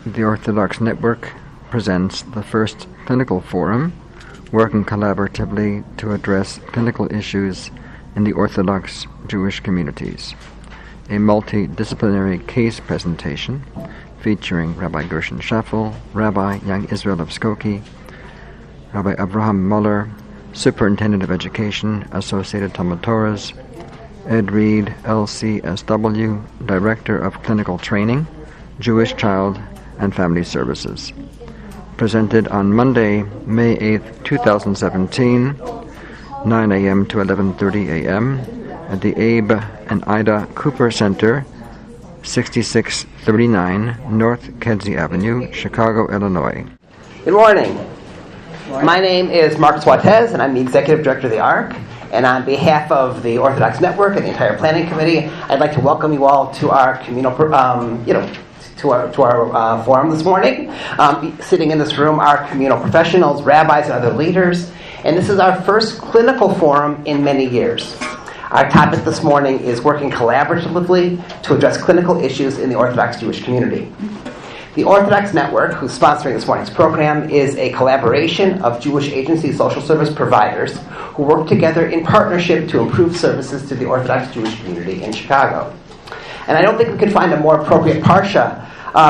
The Orthodox Network presents the first clinical forum, working collaboratively to address clinical issues in the Orthodox Jewish communities. A multidisciplinary case presentation featuring Rabbi Gershon Schaffel, Rabbi Young Israel of Skokie, Rabbi Avrohom Moller, Superintendent of Education, Associated Talmud Torahs, Ed Reed, LCSW, Director of Clinical Training, Jewish Child and Family Services. Presented on Monday, May 8th, 2017, 9 a.m. to 11:30 a.m. at the Abe and Ida Cooper Center, 6639 North Kedzie Avenue, Chicago, Illinois. Good morning. My name is Marc Swatez, and I'm the Executive Director of the ARC. And on behalf of the Orthodox Network and the entire Planning Committee, I'd like to welcome you all to our communal, to our forum this morning. Sitting in this room are communal professionals, rabbis, and other leaders. And this is our first clinical forum in many years. Our topic this morning is working collaboratively to address clinical issues in the Orthodox Jewish community. The Orthodox Network, who's sponsoring this morning's program, is a collaboration of Jewish agency social service providers who work together in partnership to improve services to the Orthodox Jewish community in Chicago. And I don't think we could find a more appropriate parsha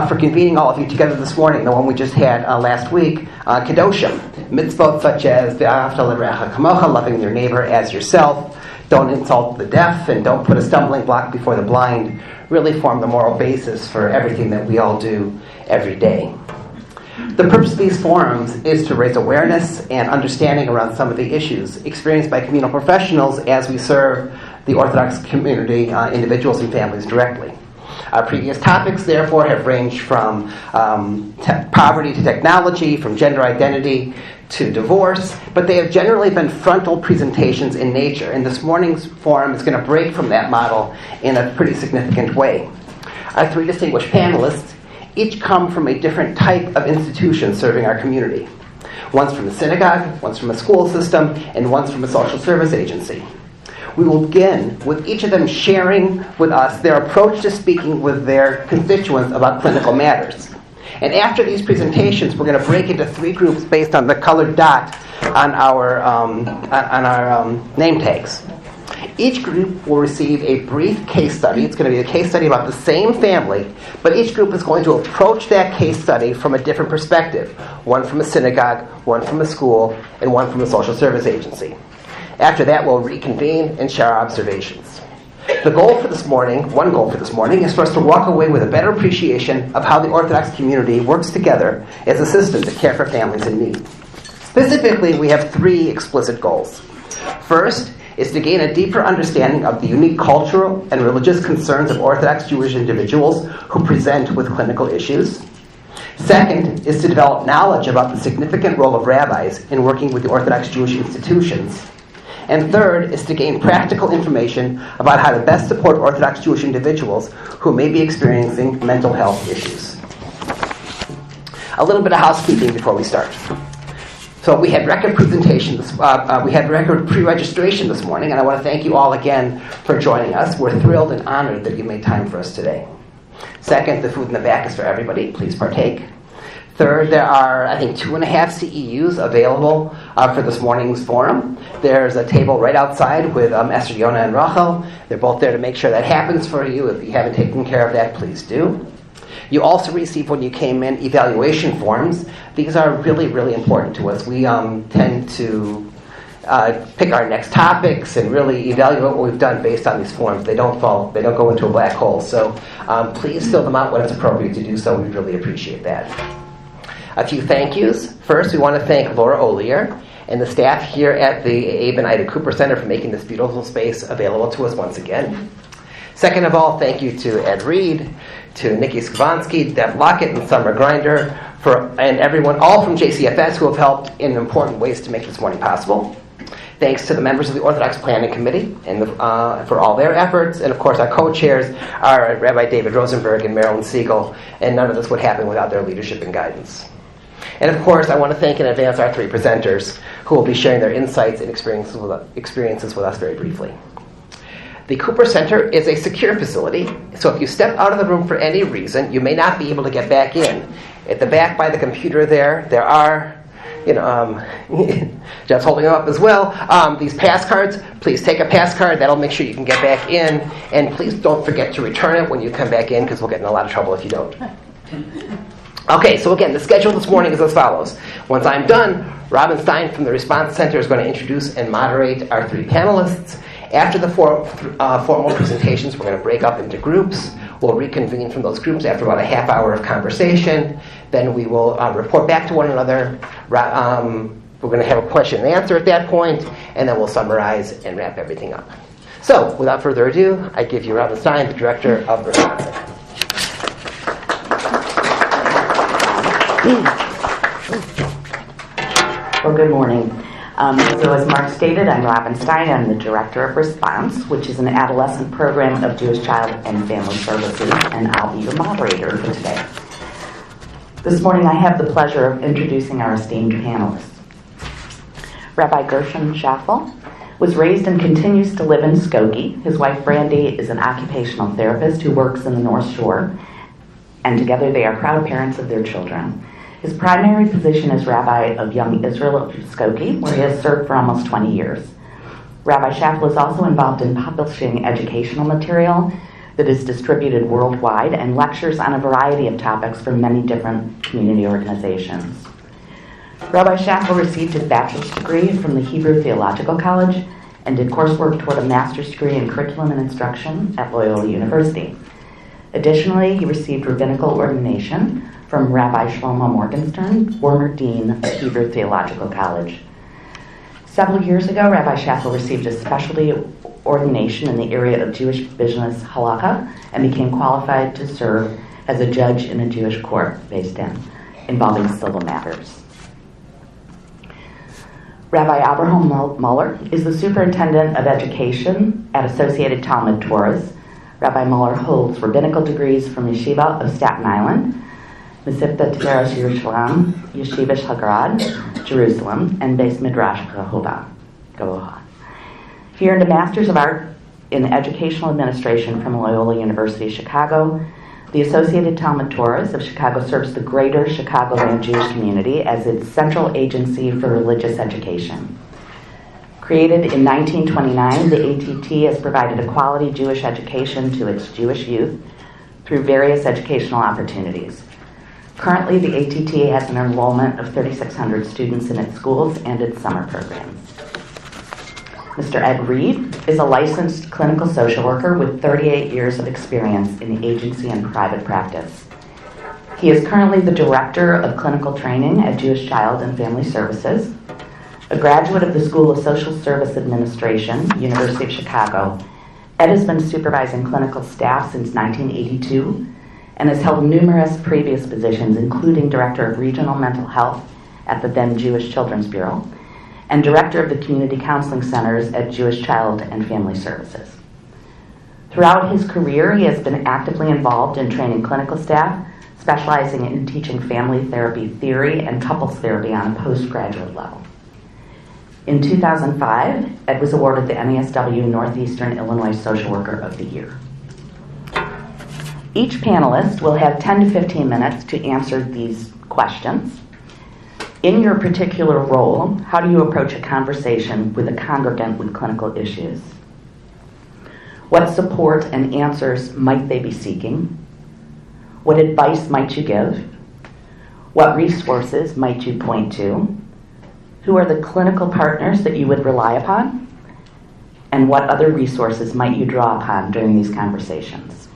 for convening all of you together this morning, the one we just had last week, Kedoshim, mitzvot such as V'ahavta l'reacha kamocha, loving your neighbor as yourself, don't insult the deaf, and don't put a stumbling block before the blind, really form the moral basis for everything that we all do every day. The purpose of these forums is to raise awareness and understanding around some of the issues experienced by communal professionals as we serve the Orthodox community, individuals and families directly. Our previous topics, therefore, have ranged from poverty to technology, from gender identity to divorce, but they have generally been frontal presentations in nature, and this morning's forum is going to break from that model in a pretty significant way. Our three distinguished panelists each come from a different type of institution serving our community. One's from a synagogue, one's from a school system, and one's from a social service agency. We will begin with each of them sharing with us their approach to speaking with their constituents about clinical matters. And after these presentations, we're going to break into three groups based on the colored dot on our name tags. Each group will receive a brief case study. It's going to be a case study about the same family, but each group is going to approach that case study from a different perspective. One from a synagogue, one from a school, and one from a social service agency. After that, we'll reconvene and share our observations. One goal for this morning, is for us to walk away with a better appreciation of how the Orthodox community works together as a system to care for families in need. Specifically, we have three explicit goals. First is to gain a deeper understanding of the unique cultural and religious concerns of Orthodox Jewish individuals who present with clinical issues. Second is to develop knowledge about the significant role of rabbis in working with the Orthodox Jewish institutions. And third is to gain practical information about how to best support Orthodox Jewish individuals who may be experiencing mental health issues. A little bit of housekeeping before we start. So we had record pre-registration this morning, and I want to thank you all again for joining us. We're thrilled and honored that you made time for us today. Second, the food in the back is for everybody. Please partake. Third, there are, 2.5 CEUs available for this morning's forum. There's a table right outside with Esther, Yona, and Rachel. They're both there to make sure that happens for you. If you haven't taken care of that, please do. You also received, when you came in, evaluation forms. These are really, really important to us. We tend to pick our next topics and really evaluate what we've done based on these forms. They don't go into a black hole. So please fill them out when it's appropriate to do so. We'd really appreciate that. A few thank yous. First, we want to thank Laura Ollier and the staff here at the Abe and Ida Cooper Center for making this beautiful space available to us once again. Second of all, thank you to Ed Reed, to Nikki Skovansky, Deb Lockett, and Summer Grinder, and everyone, all from JCFS, who have helped in important ways to make this morning possible. Thanks to the members of the Orthodox Planning Committee and for all their efforts. And of course, our co-chairs are Rabbi David Rosenberg and Marilyn Siegel, and none of this would happen without their leadership and guidance. And of course, I want to thank in advance our three presenters who will be sharing their insights and experiences with us very briefly. The Cooper Center is a secure facility, so if you step out of the room for any reason, you may not be able to get back in. At the back by the computer there are, Jeff's holding them up as well, these pass cards. Please take a pass card. That'll make sure you can get back in. And please don't forget to return it when you come back in, because we'll get in a lot of trouble if you don't. Okay, so again, the schedule this morning is as follows. Once I'm done, Robin Stein from the Response Center is going to introduce and moderate our three panelists. After the formal presentations, we're going to break up into groups. We'll reconvene from those groups after about a half hour of conversation. Then we will report back to one another. We're going to have a question and answer at that point, and then we'll summarize and wrap everything up. So, without further ado, I give you Robin Stein, the director of the Response Center. Well, good morning. So as Marc stated, I'm Robin Stein. I'm the Director of Response, which is an adolescent program of Jewish Child and Family Services, and I'll be your moderator for today. This morning I have the pleasure of introducing our esteemed panelists. Rabbi Gershon Schaffel was raised and continues to live in Skokie. His wife Brandy is an occupational therapist who works in the North Shore, and together they are proud parents of their children. His primary position is Rabbi of Young Israel of Skokie, where he has served for almost 20 years. Rabbi Schaffel is also involved in publishing educational material that is distributed worldwide and lectures on a variety of topics from many different community organizations. Rabbi Schaffel received his bachelor's degree from the Hebrew Theological College and did coursework toward a master's degree in curriculum and instruction at Loyola University. Additionally, he received rabbinical ordination from Rabbi Shlomo Morgenstern, former dean of Hebrew Theological College. Several years ago, Rabbi Schaffel received a specialty ordination in the area of Jewish business halakha and became qualified to serve as a judge in a Jewish court based involving civil matters. Rabbi Avrohom Moller is the Superintendent of Education at Associated Talmud Torahs. Rabbi Moller holds rabbinical degrees from Yeshiva of Staten Island, Mesivta Tiferes Yerushalayim, Yeshiva Hagrad, Jerusalem, and Beis Midrash Gavoha. He earned a Master's of Art in Educational Administration from Loyola University Chicago. The Associated Talmud Torahs of Chicago serves the greater Chicagoland Jewish community as its central agency for religious education. Created in 1929, the ATT has provided a quality Jewish education to its Jewish youth through various educational opportunities. Currently, the ATT has an enrollment of 3,600 students in its schools and its summer programs. Mr. Ed Reed is a licensed clinical social worker with 38 years of experience in agency and private practice. He is currently the Director of Clinical Training at Jewish Child and Family Services, a graduate of the School of Social Service Administration, University of Chicago. Ed has been supervising clinical staff since 1982 and has held numerous previous positions, including Director of Regional Mental Health at the then Jewish Children's Bureau and Director of the Community Counseling Centers at Jewish Child and Family Services. Throughout his career, he has been actively involved in training clinical staff, specializing in teaching family therapy theory and couples therapy on a postgraduate level. In 2005, Ed was awarded the NASW Northeastern Illinois Social Worker of the Year. Each panelist will have 10 to 15 minutes to answer these questions. In your particular role, how do you approach a conversation with a congregant with clinical issues? What support and answers might they be seeking? What advice might you give? What resources might you point to? Who are the clinical partners that you would rely upon? And what other resources might you draw upon during these conversations?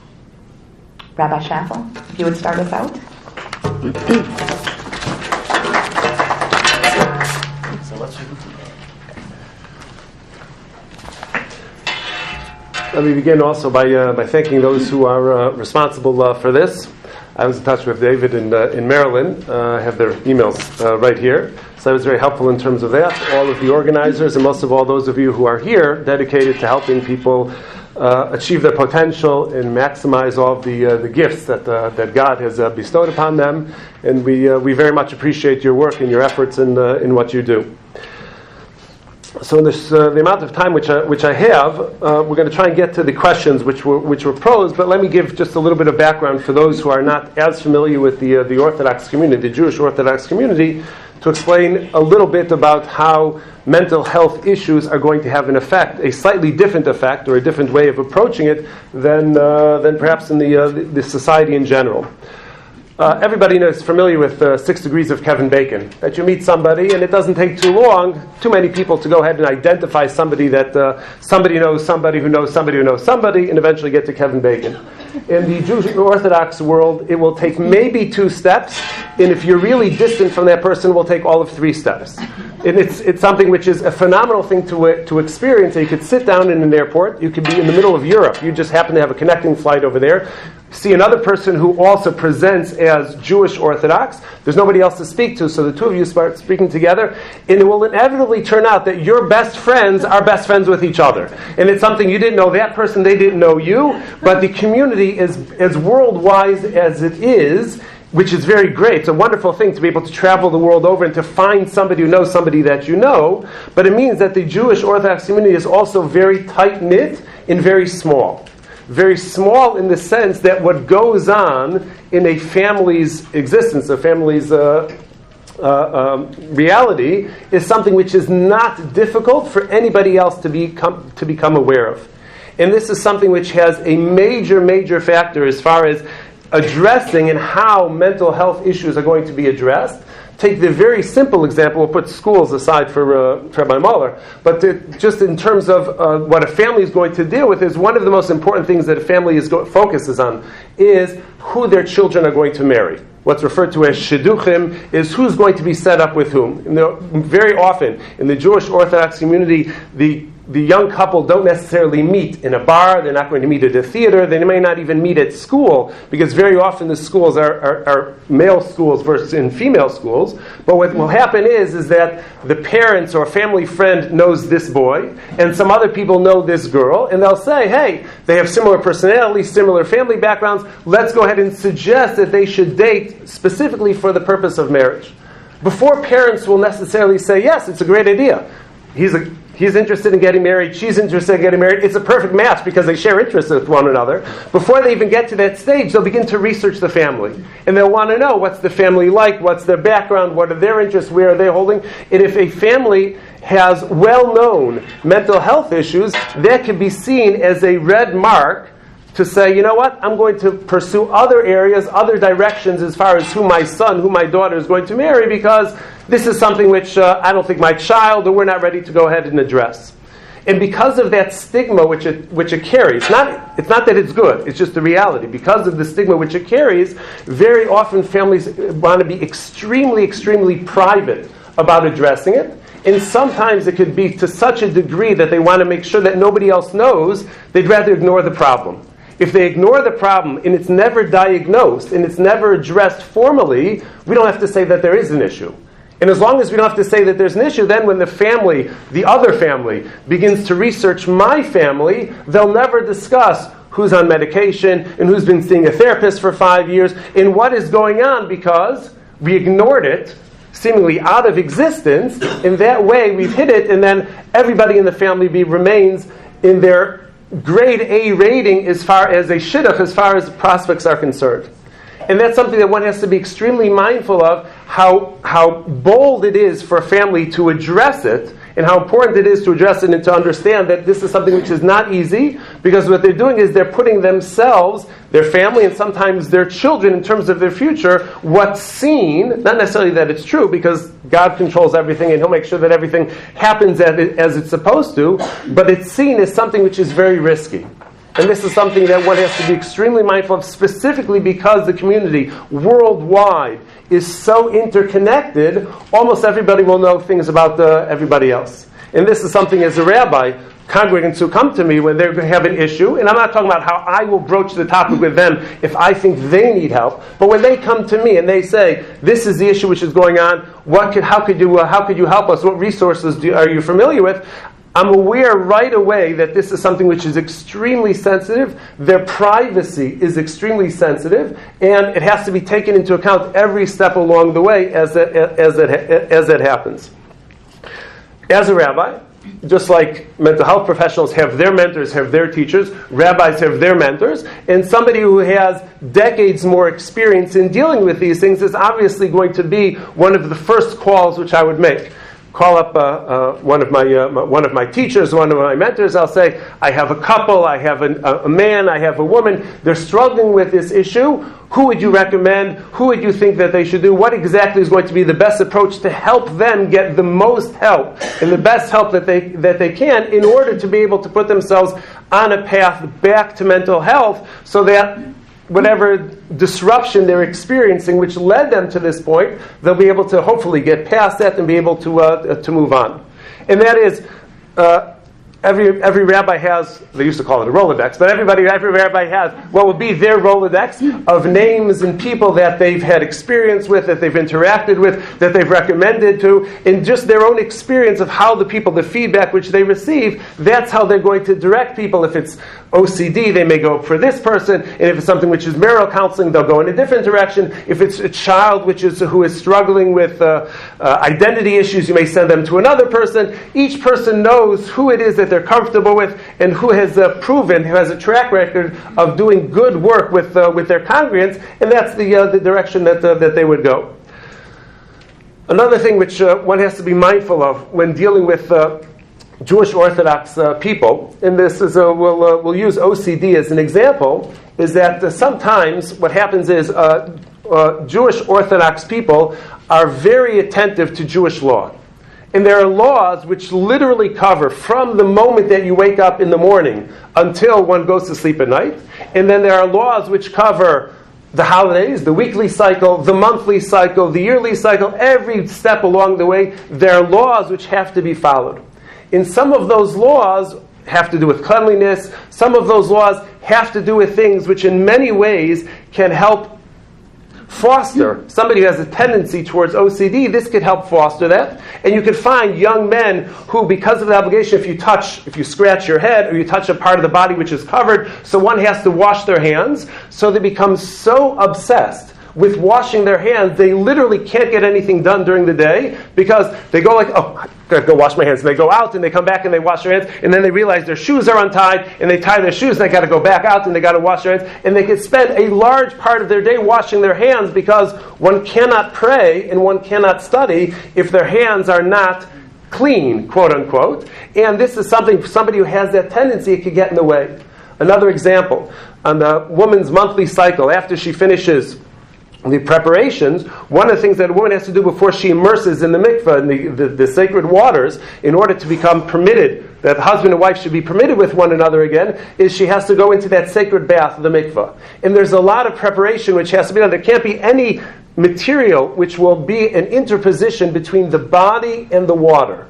Rabbi Schaffel, if you would start us out. Let me begin also by thanking those who are responsible for this. I was in touch with David in Maryland. I have their emails right here. So that was very helpful in terms of that. All of the organizers and most of all those of you who are here dedicated to helping people achieve their potential and maximize all of the gifts that God has bestowed upon them. And we very much appreciate your work and your efforts in what you do. So in this, the amount of time which I have, we're going to try and get to the questions which were posed, but let me give just a little bit of background for those who are not as familiar with the Orthodox community, the Jewish Orthodox community, to explain a little bit about how mental health issues are going to have an effect, a slightly different effect or a different way of approaching it than perhaps in the society in general. Everybody is familiar with 6 degrees of Kevin Bacon. That you meet somebody, and it doesn't take too many people to go ahead and identify somebody that somebody knows somebody who knows somebody who knows somebody, and eventually get to Kevin Bacon. In the Jewish Orthodox world, it will take maybe 2 steps, and if you're really distant from that person, it will take all of 3 steps. And it's something which is a phenomenal thing to experience. You could sit down in an airport, you could be in the middle of Europe, you just happen to have a connecting flight over there, see another person who also presents as Jewish Orthodox. There's nobody else to speak to, so the two of you start speaking together, and it will inevitably turn out that your best friends are best friends with each other. And it's something you didn't know that person, they didn't know you, but the community is as worldwide as it is, which is very great. It's a wonderful thing to be able to travel the world over and to find somebody who knows somebody that you know, but it means that the Jewish Orthodox community is also very tight-knit and very small. Very small in the sense that what goes on in a family's existence, a family's reality, is something which is not difficult for anybody else to become aware of. And this is something which has a major factor as far as addressing and how mental health issues are going to be addressed. Take the very simple example, we'll put schools aside for Rabbi Moller, but just in terms of what a family is going to deal with, is one of the most important things that a family focuses on is who their children are going to marry. What's referred to as shidduchim is who's going to be set up with whom. Very often in the Jewish Orthodox community, the young couple don't necessarily meet in a bar, they're not going to meet at a theater, they may not even meet at school, because very often the schools are male schools versus in female schools. But what will happen is that the parents or family friend knows this boy, and some other people know this girl, and they'll say, hey, they have similar personalities, similar family backgrounds, let's go ahead and suggest that they should date specifically for the purpose of marriage. Before parents will necessarily say, yes, it's a great idea. He's interested in getting married, she's interested in getting married. It's a perfect match because they share interests with one another. Before they even get to that stage, they'll begin to research the family. And they'll want to know what's the family like, what's their background, what are their interests, where are they holding. And if a family has well-known mental health issues, that can be seen as a red mark to say, you know what, I'm going to pursue other areas, other directions as far as who my son, who my daughter is going to marry, because this is something which I don't think my child, or we're not ready to go ahead and address. And because of that stigma which it carries, it's not that it's good, it's just the reality. Because of the stigma which it carries, very often families want to be extremely private about addressing it. And sometimes it could be to such a degree that they want to make sure that nobody else knows, they'd rather ignore the problem. If they ignore the problem and it's never diagnosed and it's never addressed formally, we don't have to say that there is an issue. And as long as we don't have to say that there's an issue, then when the other family, begins to research my family, they'll never discuss who's on medication and who's been seeing a therapist for 5 years and what is going on, because we ignored it, seemingly out of existence. In that way, we've hid it, and then everybody in the family remains in their grade A rating as far as a shidduch, as far as prospects are concerned. And that's something that one has to be extremely mindful of, how bold it is for a family to address it, and how important it is to address it and to understand that this is something which is not easy, because what they're doing is they're putting themselves, their family, and sometimes their children, in terms of their future, what's seen, not necessarily that it's true, because God controls everything and He'll make sure that everything happens as it's supposed to, but it's seen as something which is very risky. And this is something that one has to be extremely mindful of, specifically because the community worldwide is so interconnected, almost everybody will know things about everybody else. And this is something, as a rabbi, congregants who come to me when they have an issue, and I'm not talking about how I will broach the topic with them if I think they need help, but when they come to me and they say, this is the issue which is going on, how could you help us, what resources are you familiar with? I'm aware right away that this is something which is extremely sensitive. Their privacy is extremely sensitive, and it has to be taken into account every step along the way as it happens. As a rabbi, just like mental health professionals have their mentors, have their teachers, rabbis have their mentors, and somebody who has decades more experience in dealing with these things is obviously going to be one of the first calls which I would make. Call up one of my teachers, one of my mentors. I'll say, I have a couple, I have a man, I have a woman. They're struggling with this issue. Who would you recommend? Who would you think that they should do? What exactly is going to be the best approach to help them get the most help and the best help that they can in order to be able to put themselves on a path back to mental health, so that whatever disruption they're experiencing, which led them to this point, they'll be able to hopefully get past that and be able to move on. And that is, every rabbi has, they used to call it a Rolodex, but every rabbi has what would be their Rolodex of names and people that they've had experience with, that they've interacted with, that they've recommended to, and just their own experience of how the people, the feedback which they receive, that's how they're going to direct people. If it's OCD, they may go for this person, and if it's something which is marital counseling, they'll go in a different direction. If it's a child who is struggling with identity issues, you may send them to another person. Each person knows who it is that they're comfortable with and who has proven, who has a track record of doing good work with their congregants, and that's the direction that they would go. Another thing which one has to be mindful of when dealing with Jewish Orthodox people, and this is we'll use OCD as an example, is that sometimes what happens is Jewish Orthodox people are very attentive to Jewish law. And there are laws which literally cover from the moment that you wake up in the morning until one goes to sleep at night. And then there are laws which cover the holidays, the weekly cycle, the monthly cycle, the yearly cycle, every step along the way. There are laws which have to be followed. And some of those laws have to do with cleanliness. Some of those laws have to do with things which in many ways can help foster somebody who has a tendency towards OCD. This could help foster that. And you could find young men who, because of the obligation, if you scratch your head or you touch a part of the body which is covered, so one has to wash their hands, so they become so obsessed with washing their hands, they literally can't get anything done during the day because they go like, oh, I gotta go wash my hands. And they go out and they come back and they wash their hands, and then they realize their shoes are untied and they tie their shoes and they gotta go back out and they gotta wash their hands, and they could spend a large part of their day washing their hands because one cannot pray and one cannot study if their hands are not clean, quote unquote. And this is something, somebody who has that tendency, it could get in the way. Another example, on the woman's monthly cycle, after she finishes the preparations, one of the things that a woman has to do before she immerses in the mikveh, in the sacred waters, in order to become permitted, that husband and wife should be permitted with one another again, is she has to go into that sacred bath, the mikveh. And there's a lot of preparation which has to be done. There can't be any material which will be an interposition between the body and the water.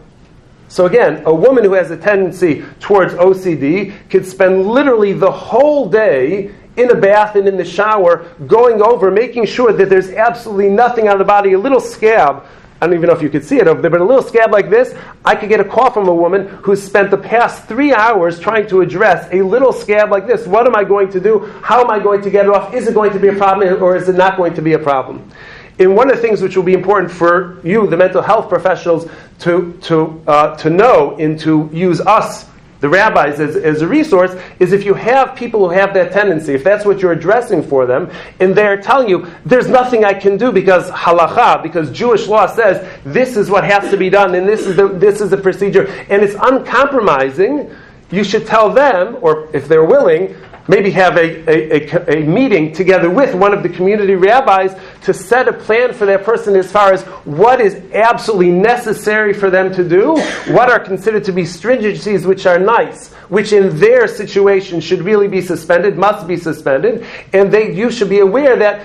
So again, a woman who has a tendency towards OCD could spend literally the whole day in a bath and in the shower, going over, making sure that there's absolutely nothing on the body, a little scab. I don't even know if you could see it over there, but a little scab like this, I could get a call from a woman who's spent the past 3 hours trying to address a little scab like this. What am I going to do? How am I going to get it off? Is it going to be a problem or is it not going to be a problem? And one of the things which will be important for you, the mental health professionals, to know and to use us, the rabbis, as a resource, is if you have people who have that tendency, if that's what you're addressing for them, and they're telling you, there's nothing I can do because halacha, because Jewish law says this is what has to be done, and this is the procedure, and it's uncompromising, you should tell them, or if they're willing, maybe have a meeting together with one of the community rabbis to set a plan for that person as far as what is absolutely necessary for them to do, what are considered to be stringencies which are nice, which in their situation should really be suspended, must be suspended, and you should be aware that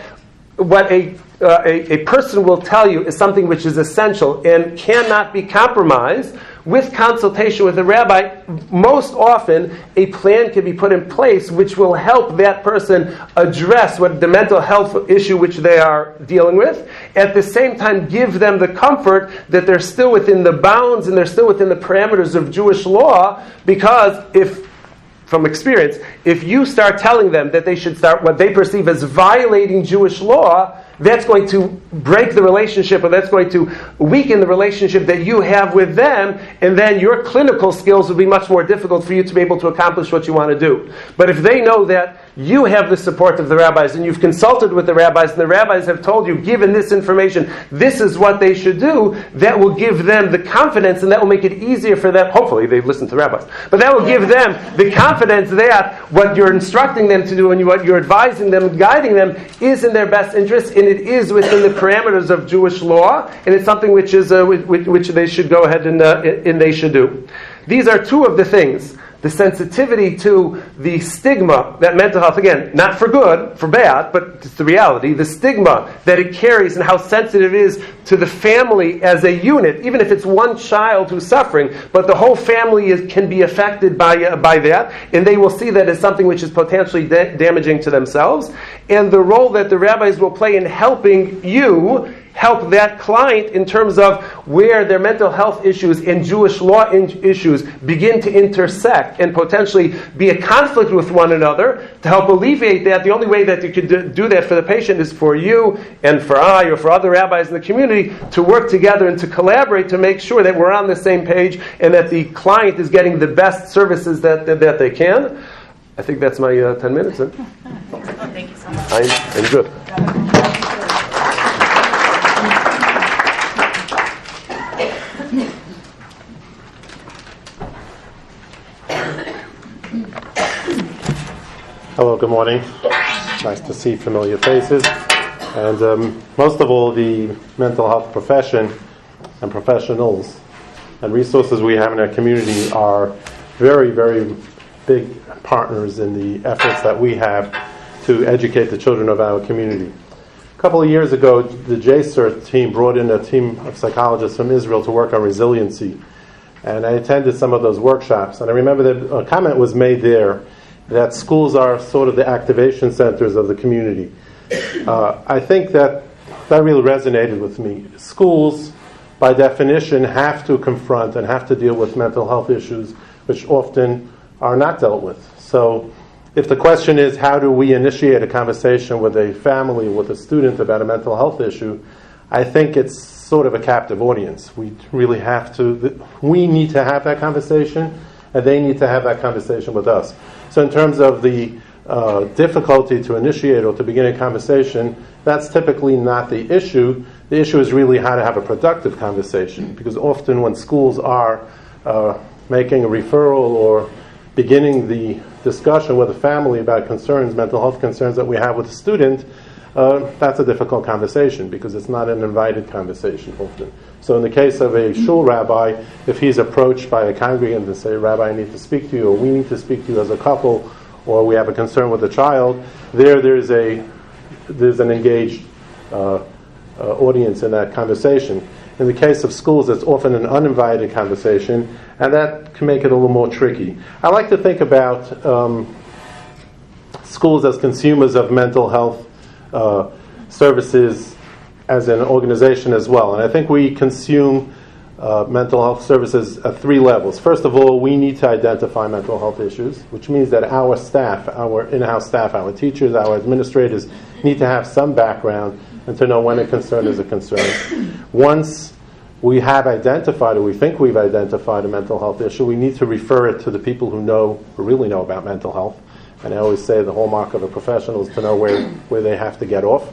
what a person will tell you is something which is essential and cannot be compromised. With consultation with the rabbi, most often a plan can be put in place which will help that person address what the mental health issue which they are dealing with. At the same time, give them the comfort that they're still within the bounds and they're still within the parameters of Jewish law, because from experience, if you start telling them that they should start what they perceive as violating Jewish law, that's going to break the relationship, or that's going to weaken the relationship that you have with them, and then your clinical skills will be much more difficult for you to be able to accomplish what you want to do. But if they know that you have the support of the rabbis, and you've consulted with the rabbis, and the rabbis have told you, given this information, this is what they should do, that will give them the confidence, and that will make it easier for them. Hopefully they've listened to the rabbis. But that will give them the confidence that what you're instructing them to do and what you're advising them, guiding them, is in their best interest, and it is within the parameters of Jewish law, and it's something which is which they should go ahead and they should do. These are two of the things. The sensitivity to the stigma that mental health, again, not for good, for bad, but it's the reality, the stigma that it carries and how sensitive it is to the family as a unit, even if it's one child who's suffering, but the whole family can be affected by that, and they will see that as something which is potentially damaging to themselves, and the role that the rabbis will play in helping you help that client in terms of where their mental health issues and Jewish law issues begin to intersect and potentially be a conflict with one another. To help alleviate that, the only way that you could do that for the patient is for you and for I or for other rabbis in the community to work together and to collaborate to make sure that we're on the same page and that the client is getting the best services that they can. I think that's my 10 minutes. Thank you so much. I'm good. Hello, good morning. Nice to see familiar faces. And most of all, the mental health profession and professionals and resources we have in our community are very, very big partners in the efforts that we have to educate the children of our community. A couple of years ago, the JCFS team brought in a team of psychologists from Israel to work on resiliency. And I attended some of those workshops. And I remember that a comment was made there that schools are sort of the activation centers of the community. I think that really resonated with me. Schools, by definition, have to confront and have to deal with mental health issues, which often are not dealt with. So if the question is, how do we initiate a conversation with a family, with a student about a mental health issue, I think it's sort of a captive audience. We really have to, we need to have that conversation, and they need to have that conversation with us. So in terms of the difficulty to initiate or to begin a conversation, that's typically not the issue. The issue is really how to have a productive conversation, because often when schools are making a referral or beginning the discussion with a family about concerns, mental health concerns that we have with a student, that's a difficult conversation because it's not an invited conversation often. So in the case of a shul rabbi, if he's approached by a congregant and say, Rabbi, I need to speak to you, or we need to speak to you as a couple, or we have a concern with a child, there's an engaged audience in that conversation. In the case of schools, it's often an uninvited conversation, and that can make it a little more tricky. I like to think about schools as consumers of mental health services as an organization as well. And I think we consume mental health services at three levels. First of all, we need to identify mental health issues, which means that our staff, our in-house staff, our teachers, our administrators need to have some background and to know when a concern is a concern. Once we have identified, or we think we've identified a mental health issue, we need to refer it to the people who really know about mental health. And I always say the hallmark of a professional is to know where they have to get off.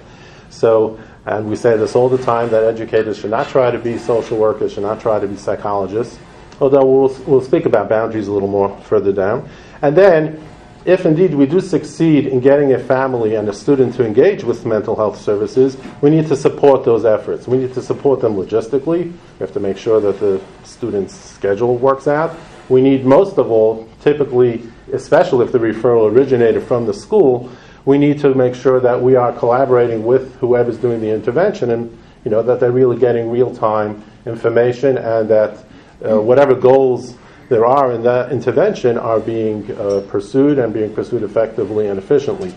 So, and we say this all the time, that educators should not try to be social workers, should not try to be psychologists, although we'll speak about boundaries a little more further down. And then, if indeed we do succeed in getting a family and a student to engage with mental health services, we need to support those efforts. We need to support them logistically. We have to make sure that the student's schedule works out. We need, most of all, typically, especially if the referral originated from the school, we need to make sure that we are collaborating with whoever's doing the intervention, and that they're really getting real-time information, and that whatever goals there are in that intervention are being pursued and being pursued effectively and efficiently.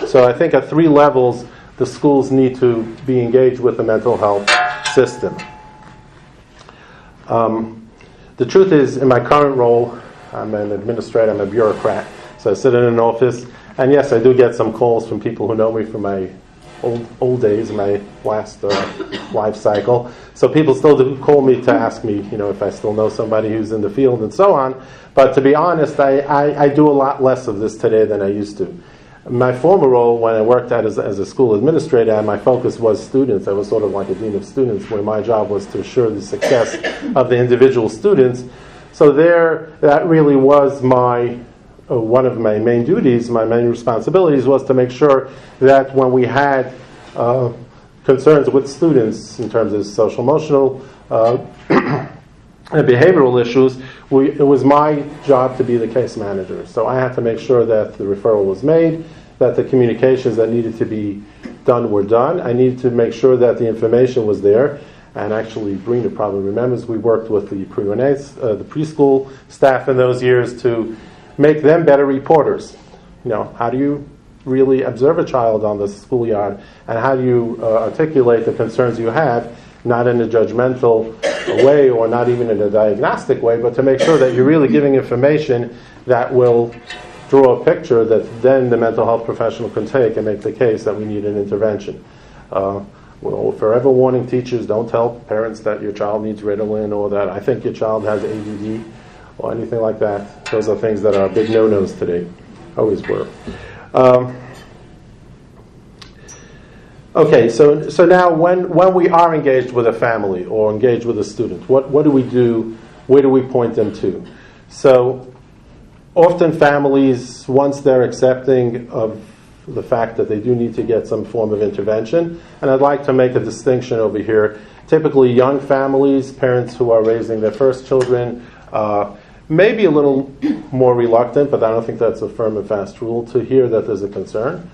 So I think at three levels, the schools need to be engaged with the mental health system. The truth is, in my current role, I'm an administrator, I'm a bureaucrat. So I sit in an office, and yes, I do get some calls from people who know me from my old days, my last life cycle. So people still do call me to ask me, if I still know somebody who's in the field and so on. But to be honest, I do a lot less of this today than I used to. My former role, when I worked as a school administrator, my focus was students. I was sort of like a dean of students, where my job was to assure the success of the individual students. So that really was one of my main duties, my main responsibilities, was to make sure that when we had concerns with students in terms of social, emotional, and behavioral issues, it was my job to be the case manager. So I had to make sure that the referral was made, that the communications that needed to be done were done. I needed to make sure that the information was there. And actually, Brina probably remembers, we worked with the the preschool staff in those years to make them better reporters. How do you really observe a child on the schoolyard, and how do you articulate the concerns you have, not in a judgmental way or not even in a diagnostic way, but to make sure that you're really giving information that will draw a picture that then the mental health professional can take and make the case that we need an intervention. We're forever warning teachers, don't tell parents that your child needs Ritalin or that I think your child has ADD or anything like that. Those are things that are big no-nos today. Always were. Okay, so now when we are engaged with a family or engaged with a student, what do we do? Where do we point them to? So often families, once they're accepting of the fact that they do need to get some form of intervention, and I'd like to make a distinction over here. Typically young families, parents who are raising their first children, may be a little more reluctant, but I don't think that's a firm and fast rule, to hear that there's a concern.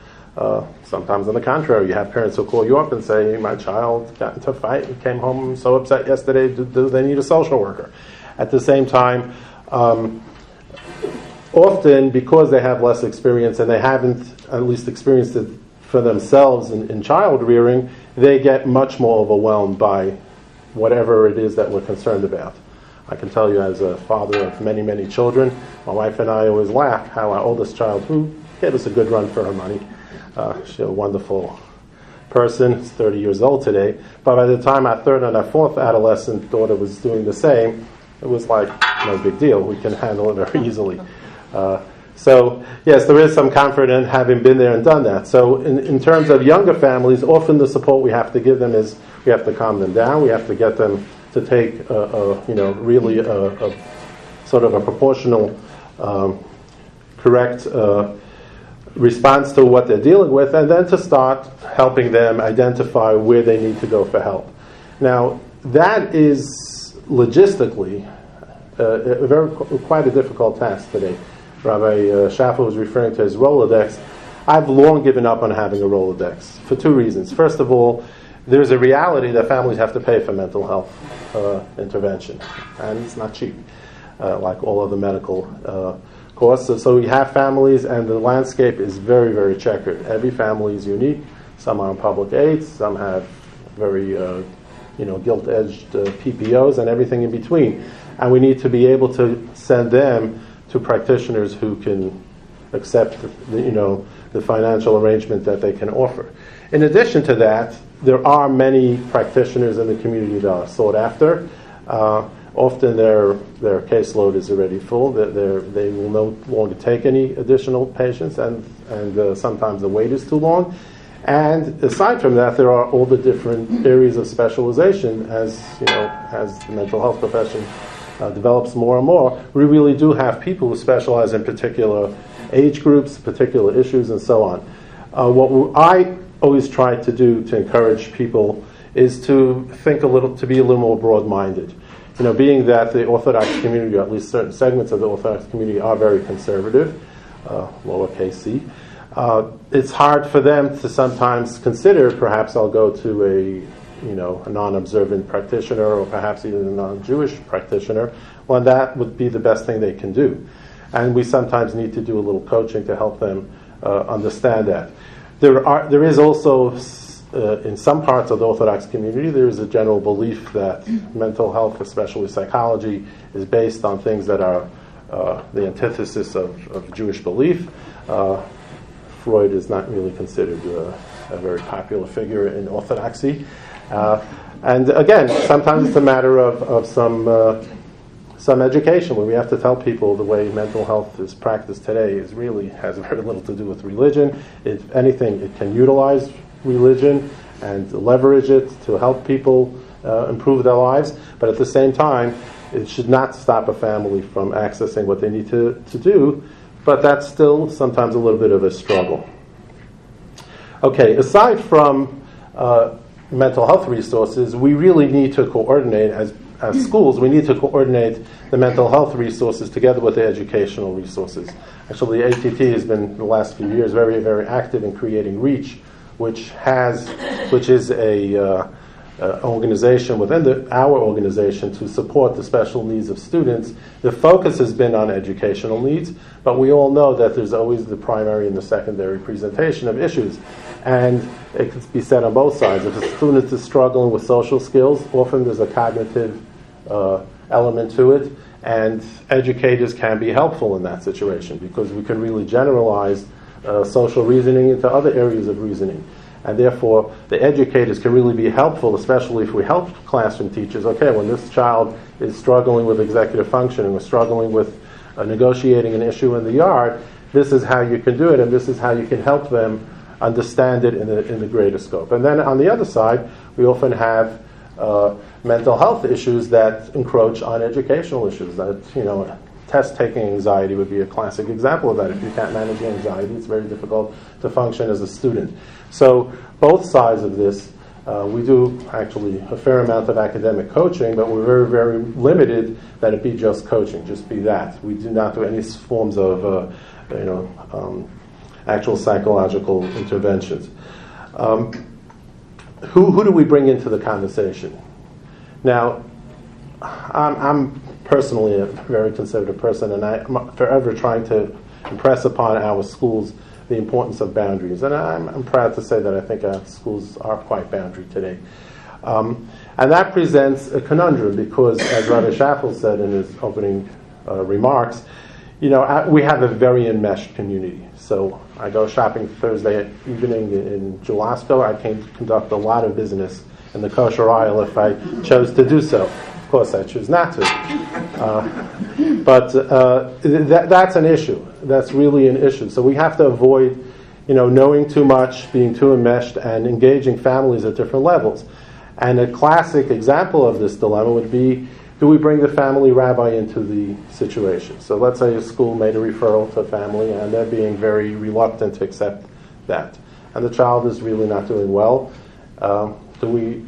Sometimes on the contrary, you have parents who call you up and say, my child got into a fight and came home so upset yesterday, do they need a social worker? At the same time, often because they have less experience and they haven't at least experienced it for themselves in child rearing, they get much more overwhelmed by whatever it is that we're concerned about. I can tell you, as a father of many, many children, my wife and I always laugh how our oldest child, who gave us a good run for her money, she's a wonderful person, she's 30 years old today, but by the time our third and our fourth adolescent daughter was doing the same, it was like no big deal. We can handle it very easily. So yes, there is some comfort in having been there and done that. So in terms of younger families, often the support we have to give them is we have to calm them down. We have to get them to take really a sort of a proportional, correct response to what they're dealing with, and then to start helping them identify where they need to go for help. Now that is logistically quite a difficult task today. Rabbi Schaffel was referring to his Rolodex. I've long given up on having a Rolodex for two reasons. First of all, there's a reality that families have to pay for mental health intervention, and it's not cheap, like all other medical costs. So we have families, and the landscape is very, very checkered. Every family is unique. Some are on public aid, some have very gilt-edged PPOs, and everything in between. And we need to be able to send them to practitioners who can accept the financial arrangement that they can offer. In addition to that, there are many practitioners in the community that are sought after. Often their caseload is already full. They will no longer take any additional patients, and sometimes the wait is too long. And aside from that, there are all the different areas of specialization as the mental health profession develops more and more. We really do have people who specialize in particular age groups, particular issues, and so on. What I always try to do to encourage people is to be a little more broad-minded. Being that the Orthodox community, or at least certain segments of the Orthodox community, are very conservative, lowercase c, it's hard for them to sometimes consider, perhaps I'll go to a non-observant practitioner, or perhaps even a non-Jewish practitioner, well, that would be the best thing they can do. And we sometimes need to do a little coaching to help them understand that. There is also, in some parts of the Orthodox community, there is a general belief that mental health, especially psychology, is based on things that are the antithesis of Jewish belief. Freud is not really considered a very popular figure in Orthodoxy. And again, sometimes it's a matter of some education, where we have to tell people the way mental health is practiced today has very little to do with religion. If anything, it can utilize religion and leverage it to help people improve their lives, but at the same time, it should not stop a family from accessing what they need to do, but that's still sometimes a little bit of a struggle. Okay, aside from mental health resources, we really need to coordinate, as schools, we need to coordinate the mental health resources together with the educational resources. Actually, the ATT has been, in the last few years, very, very active in creating REACH, which is a organization within our organization to support the special needs of students. The focus has been on educational needs, but we all know that there's always the primary and the secondary presentation of issues. And it can be said on both sides. If a student is struggling with social skills, often there's a cognitive element to it, and educators can be helpful in that situation because we can really generalize social reasoning into other areas of reasoning. And therefore, the educators can really be helpful, especially if we help classroom teachers. Okay, when this child is struggling with executive functioning or struggling with negotiating an issue in the yard, this is how you can do it, and this is how you can help them understand it in the greater scope. And then on the other side, we often have mental health issues that encroach on educational issues. That, test-taking anxiety would be a classic example of that. If you can't manage your anxiety, it's very difficult to function as a student. So both sides of this, we do actually a fair amount of academic coaching, but we're very, very limited that it be just coaching, just be that. We do not do any forms of, actual psychological interventions. Who do we bring into the conversation? Now, I'm personally a very conservative person, and I'm forever trying to impress upon our schools the importance of boundaries. And I'm proud to say that I think our schools are quite boundary today. And that presents a conundrum because, as Rabbi Schaffel said in his opening remarks, we have a very enmeshed community. So I go shopping Thursday evening in Julasco. I can conduct a lot of business in the kosher aisle if I chose to do so. Of course, I choose not to. But that's an issue. That's really an issue. So we have to avoid, knowing too much, being too enmeshed, and engaging families at different levels. And a classic example of this dilemma would be, do we bring the family rabbi into the situation? So let's say a school made a referral to a family, and they're being very reluctant to accept that. And the child is really not doing well. Do we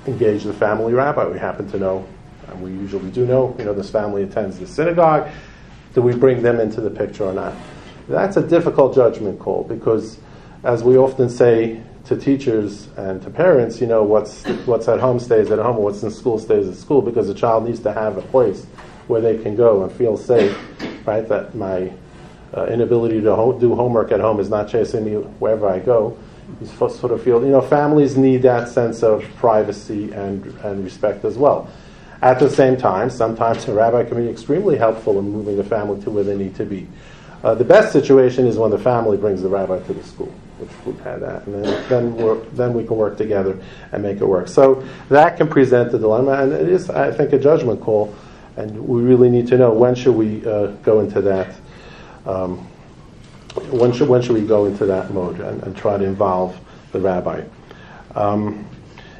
engage the family rabbi? We happen to know, and we usually do know, this family attends the synagogue. Do we bring them into the picture or not? That's a difficult judgment call because, as we often say to teachers and to parents, what's at home stays at home, or what's in school stays at school, because the child needs to have a place where they can go and feel safe, right? That my inability to do homework at home is not chasing me wherever I go. You sort of feel, families need that sense of privacy and respect as well. At the same time, sometimes a rabbi can be extremely helpful in moving the family to where they need to be. The best situation is when the family brings the rabbi to the school, which we've had that, and then we can work together and make it work. So that can present the dilemma, and it is, I think, a judgment call, and we really need to know when should we go into that. When should we go into that mode and try to involve the rabbi?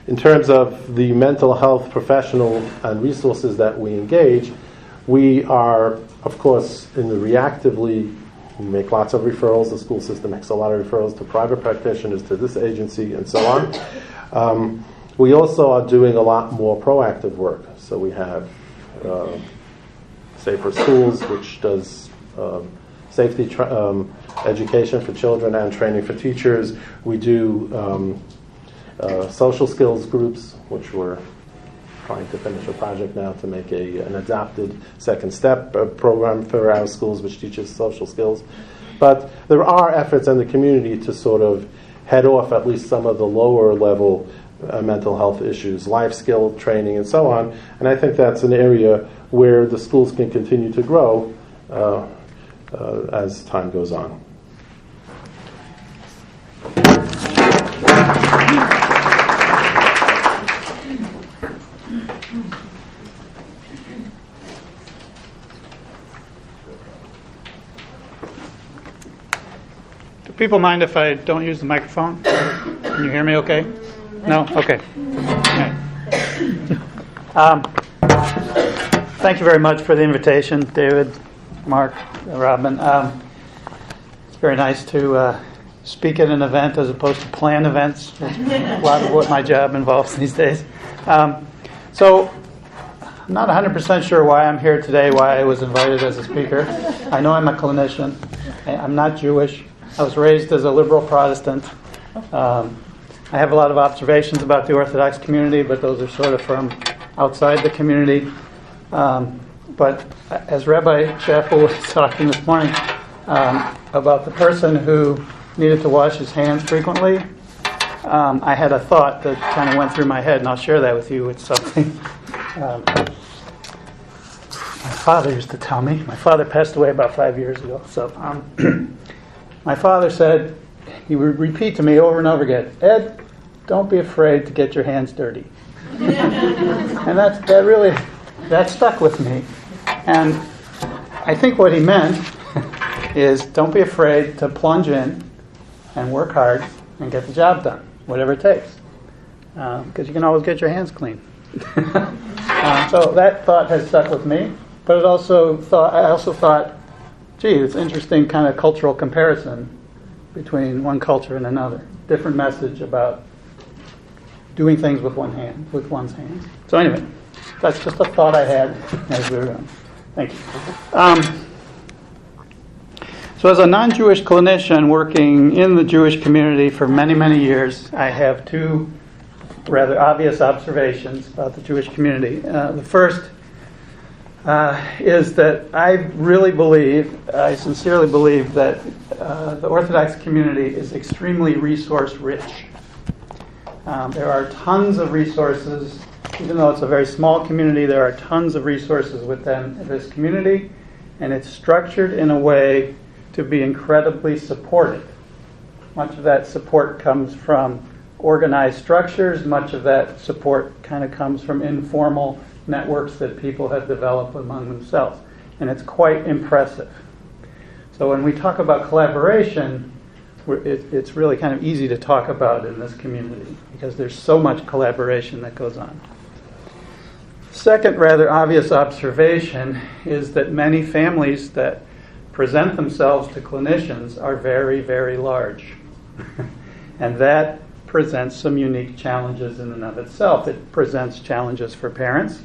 In terms of the mental health professional and resources that we engage, we are, of course, in the reactively, we make lots of referrals. The school system makes a lot of referrals to private practitioners, to this agency, and so on. We also are doing a lot more proactive work. So we have Safer Schools, which does safety education for children and training for teachers. We do social skills groups, which we're trying to finish a project now to make an adapted second step program for our schools, which teaches social skills. But there are efforts in the community to sort of head off at least some of the lower level mental health issues, life skill training, and so on. And I think that's an area where the schools can continue to grow as time goes on. people mind if I don't use the microphone? Can you hear me okay? No? Okay. Thank you very much for the invitation, David, Marc, Robin. It's very nice to speak at an event as opposed to plan events. That's a lot of what my job involves these days. So I'm not 100% sure why I'm here today, why I was invited as a speaker. I know I'm a clinician. I'm not Jewish. I was raised as a liberal Protestant. I have a lot of observations about the Orthodox community, but those are sort of from outside the community. But as Rabbi Schaffel was talking this morning about the person who needed to wash his hands frequently, I had a thought that kind of went through my head, and I'll share that with you. It's something my father used to tell me. My father passed away about 5 years ago. So my father said, he would repeat to me over and over again, Ed, don't be afraid to get your hands dirty. And that stuck with me. And I think what he meant is don't be afraid to plunge in and work hard and get the job done, whatever it takes. Because you can always get your hands clean. So that thought has stuck with me. But I also thought, gee, it's interesting kind of cultural comparison between one culture and another. Different message about doing things with one's hands. So anyway, that's just a thought I had as we were going. Thank you. So as a non-Jewish clinician working in the Jewish community for many, many years, I have two rather obvious observations about the Jewish community. The first is that I sincerely believe that the Orthodox community is extremely resource rich. There are tons of resources. Even though it's a very small community, there are tons of resources within this community, and it's structured in a way to be incredibly supportive. Much of that support comes from organized structures. Much of that support kind of comes from informal networks that people have developed among themselves. And it's quite impressive. So when we talk about collaboration, it's really kind of easy to talk about in this community because there's so much collaboration that goes on. Second rather obvious observation is that many families that present themselves to clinicians are very, very large. And that presents some unique challenges in and of itself. It presents challenges for parents,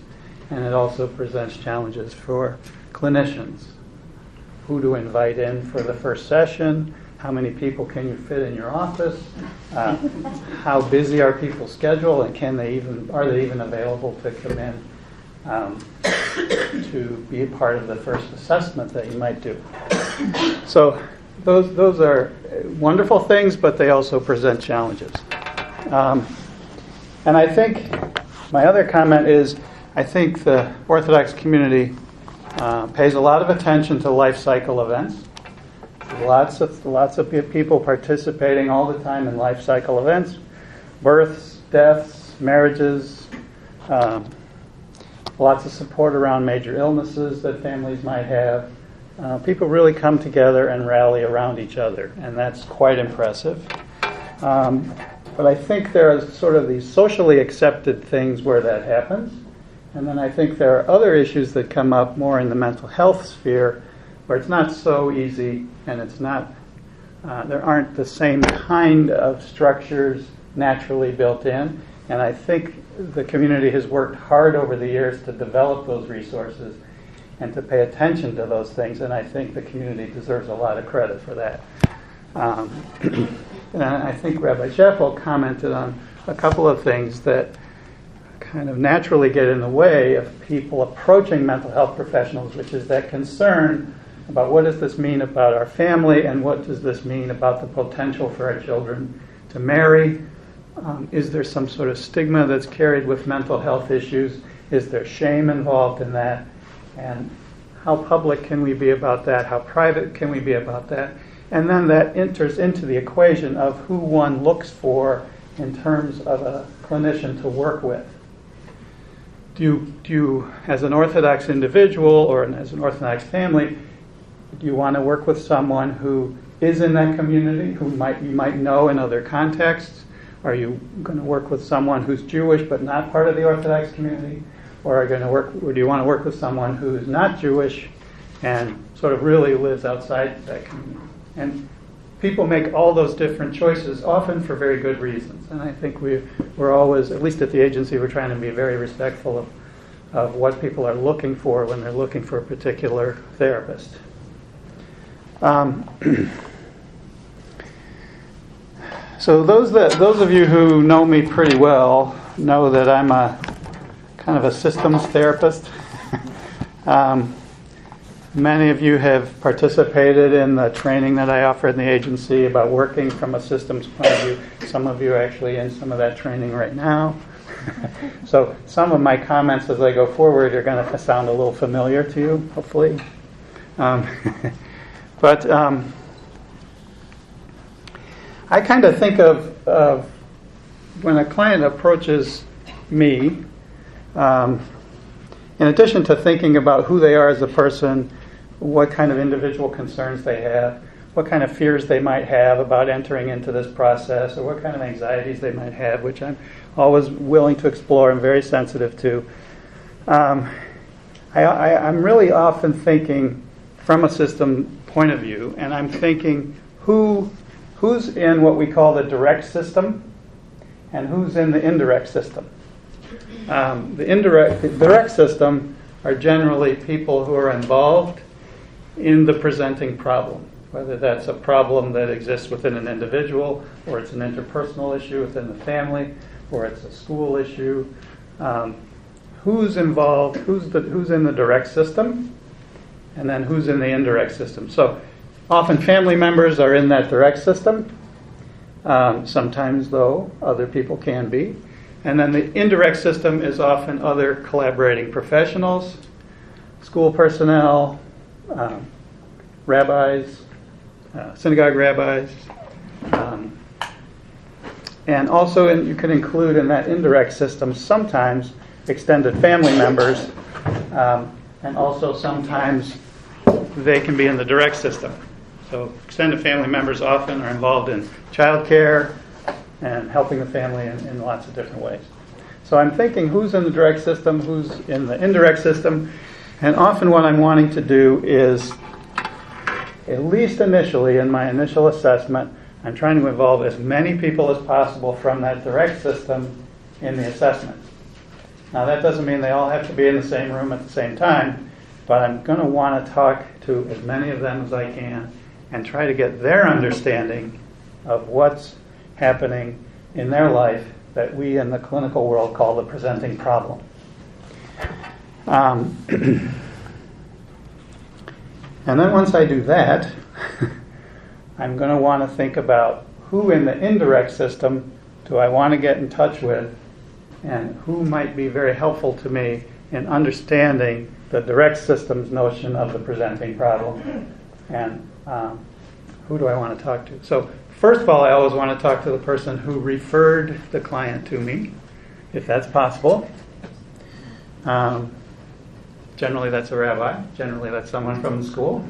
and it also presents challenges for clinicians. Who to invite in for the first session? How many people can you fit in your office? How busy are people's schedule, and are they even available to come in to be a part of the first assessment that you might do? So those are wonderful things, but they also present challenges. And I think my other comment is I think the Orthodox community pays a lot of attention to life cycle events. Lots of people participating all the time in life cycle events, births, deaths, marriages, lots of support around major illnesses that families might have. People really come together and rally around each other, and that's quite impressive. But I think there are sort of these socially accepted things where that happens, and then I think there are other issues that come up more in the mental health sphere where it's not so easy, and it's not. There aren't the same kind of structures naturally built in, and I think the community has worked hard over the years to develop those resources and to pay attention to those things, and I think the community deserves a lot of credit for that. And I think Rabbi Schaffel commented on a couple of things that kind of naturally get in the way of people approaching mental health professionals, which is that concern about what does this mean about our family and what does this mean about the potential for our children to marry. Is there some sort of stigma that's carried with mental health issues? Is there shame involved in that? And how public can we be about that? How private can we be about that? And then that enters into the equation of who one looks for in terms of a clinician to work with. Do you, as an Orthodox individual or as an Orthodox family, do you want to work with someone who is in that community, who you might know in other contexts? Are you going to work with someone who's Jewish but not part of the Orthodox community? Or do you want to work with someone who's not Jewish and sort of really lives outside that community? And people make all those different choices, often for very good reasons. And I think we're always, at least at the agency, we're trying to be very respectful of what people are looking for when they're looking for a particular therapist. So those of you who know me pretty well know that I'm a kind of a systems therapist. Many of you have participated in the training that I offer in the agency about working from a systems point of view. Some of you are actually in some of that training right now. So some of my comments as I go forward are going to sound a little familiar to you, hopefully. But I kind of think of when a client approaches me, in addition to thinking about who they are as a person, what kind of individual concerns they have, what kind of fears they might have about entering into this process, or what kind of anxieties they might have, which I'm always willing to explore and very sensitive to. I'm really often thinking from a system point of view, and I'm thinking who's in what we call the direct system and who's in the indirect system. The direct system are generally people who are involved in the presenting problem, whether that's a problem that exists within an individual, or it's an interpersonal issue within the family, or it's a school issue. Who's involved, who's in the direct system, and then who's in the indirect system. So often family members are in that direct system. Sometimes, though, other people can be. And then the indirect system is often other collaborating professionals, school personnel, rabbis, synagogue rabbis, and also you can include in that indirect system sometimes extended family members, and also sometimes they can be in the direct system. So extended family members often are involved in childcare and helping the family in lots of different ways. So I'm thinking who's in the direct system, who's in the indirect system, and often what I'm wanting to do is, at least initially in my initial assessment, I'm trying to involve as many people as possible from that direct system in the assessment. Now that doesn't mean they all have to be in the same room at the same time, but I'm going to want to talk to as many of them as I can and try to get their understanding of what's happening in their life that we in the clinical world call the presenting problem. And then once I do that, I'm going to want to think about who in the indirect system do I want to get in touch with, and who might be very helpful to me in understanding the direct system's notion of the presenting problem, and who do I want to talk to. So first of all, I always want to talk to the person who referred the client to me, if that's possible. Generally that's a rabbi. Generally that's someone from the school.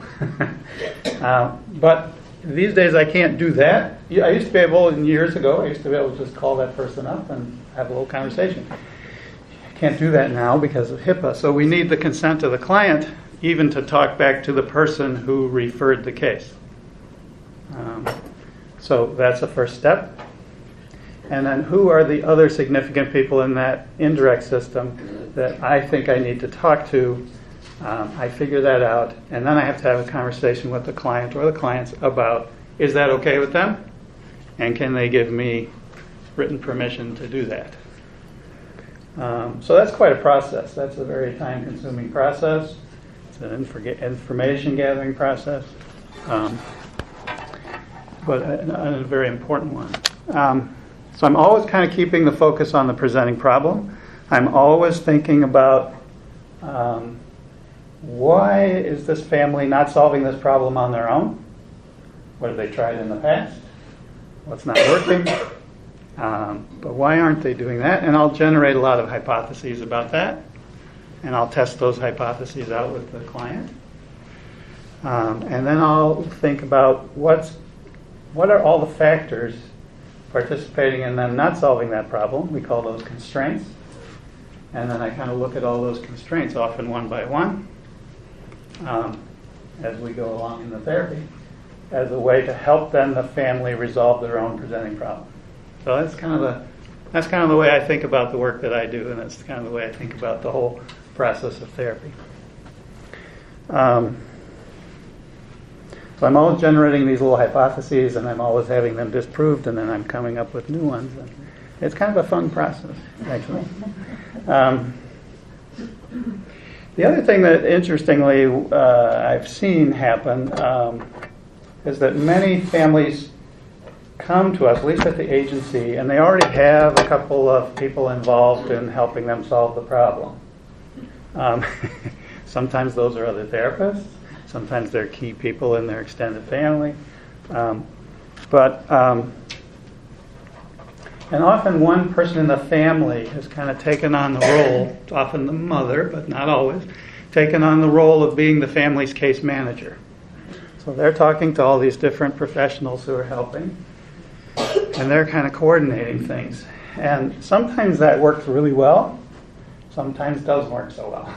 But these days I can't do that. I used to be able, years ago, I used to be able to just call that person up and have a little conversation. I can't do that now because of HIPAA. So we need the consent of the client even to talk back to the person who referred the case. So that's the first step. And then who are the other significant people in that indirect system that I think I need to talk to? I figure that out, and then I have to have a conversation with the client or the clients about, is that okay with them? And can they give me written permission to do that? So that's quite a process. That's a very time-consuming process. It's an information gathering process, but a very important one. So I'm always kind of keeping the focus on the presenting problem. I'm always thinking about why is this family not solving this problem on their own? What have they tried in the past? What's not working? But why aren't they doing that? And I'll generate a lot of hypotheses about that, and I'll test those hypotheses out with the client. And then I'll think about what are all the factors participating in them not solving that problem. We call those constraints. And then I kind of look at all those constraints, often one by one, as we go along in the therapy, as a way to help then the family resolve their own presenting problem. So that's kind of the way I think about the work that I do, and that's kind of the way I think about the whole process of therapy. So I'm always generating these little hypotheses, and I'm always having them disproved, and then I'm coming up with new ones. And it's kind of a fun process, actually. The other thing that, interestingly, I've seen happen is that many families come to us, at least at the agency, and they already have a couple of people involved in helping them solve the problem. Sometimes those are other therapists. Sometimes they're key people in their extended family. And often one person in the family has kind of taken on the role, often the mother, but not always, taken on the role of being the family's case manager. So they're talking to all these different professionals who are helping, and they're kind of coordinating things. And sometimes that works really well, sometimes doesn't work so well.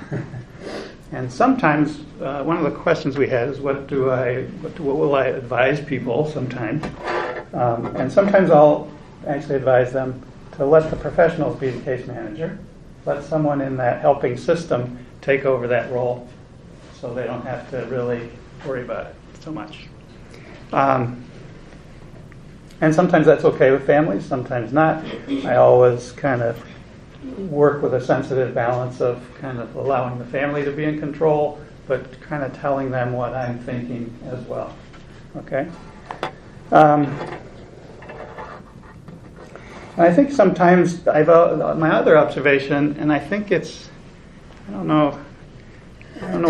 And sometimes one of the questions we had is what will I advise people sometimes? And sometimes I'll actually advise them to let the professionals be the case manager, let someone in that helping system take over that role so they don't have to really worry about it so much. And sometimes that's okay with families, sometimes not. I always kind of work with a sensitive balance of kind of allowing the family to be in control, but kind of telling them what I'm thinking as well. Okay? And I think sometimes my other observation, and I think it's, I don't know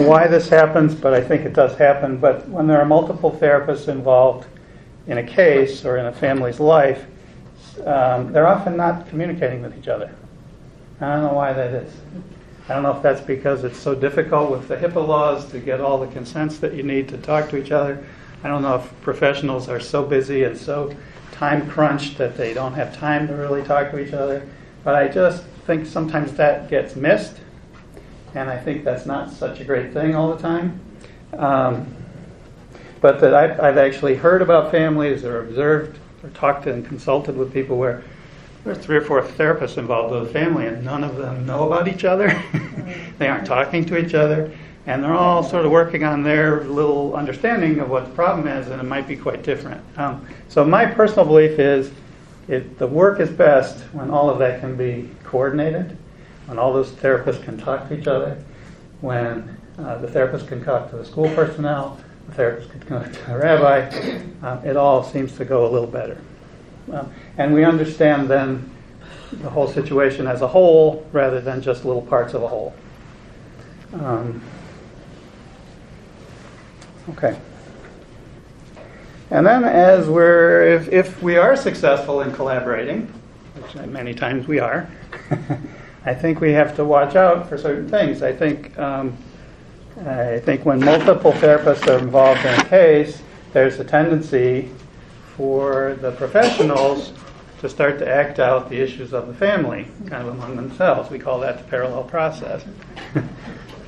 why this happens, but I think it does happen, but when there are multiple therapists involved in a case or in a family's life, they're often not communicating with each other. I don't know why that is. I don't know if that's because it's so difficult with the HIPAA laws to get all the consents that you need to talk to each other. I don't know if professionals are so busy and so time crunched that they don't have time to really talk to each other. But I just think sometimes that gets missed, and I think that's not such a great thing all the time. But that I've actually heard about families or observed or talked to and consulted with people where there's 3 or 4 therapists involved with a family and none of them know about each other. They aren't talking to each other, and they're all sort of working on their little understanding of what the problem is, and it might be quite different. So my personal belief is the work is best when all of that can be coordinated, when all those therapists can talk to each other, when the therapist can talk to the school personnel, the therapist can talk to the rabbi. It all seems to go a little better. And we understand then the whole situation as a whole rather than just little parts of a whole. Okay. And then if we are successful in collaborating, which many times we are, I think we have to watch out for certain things. I think when multiple therapists are involved in a case, there's a tendency for the professionals to start to act out the issues of the family, kind of among themselves. We call that the parallel process.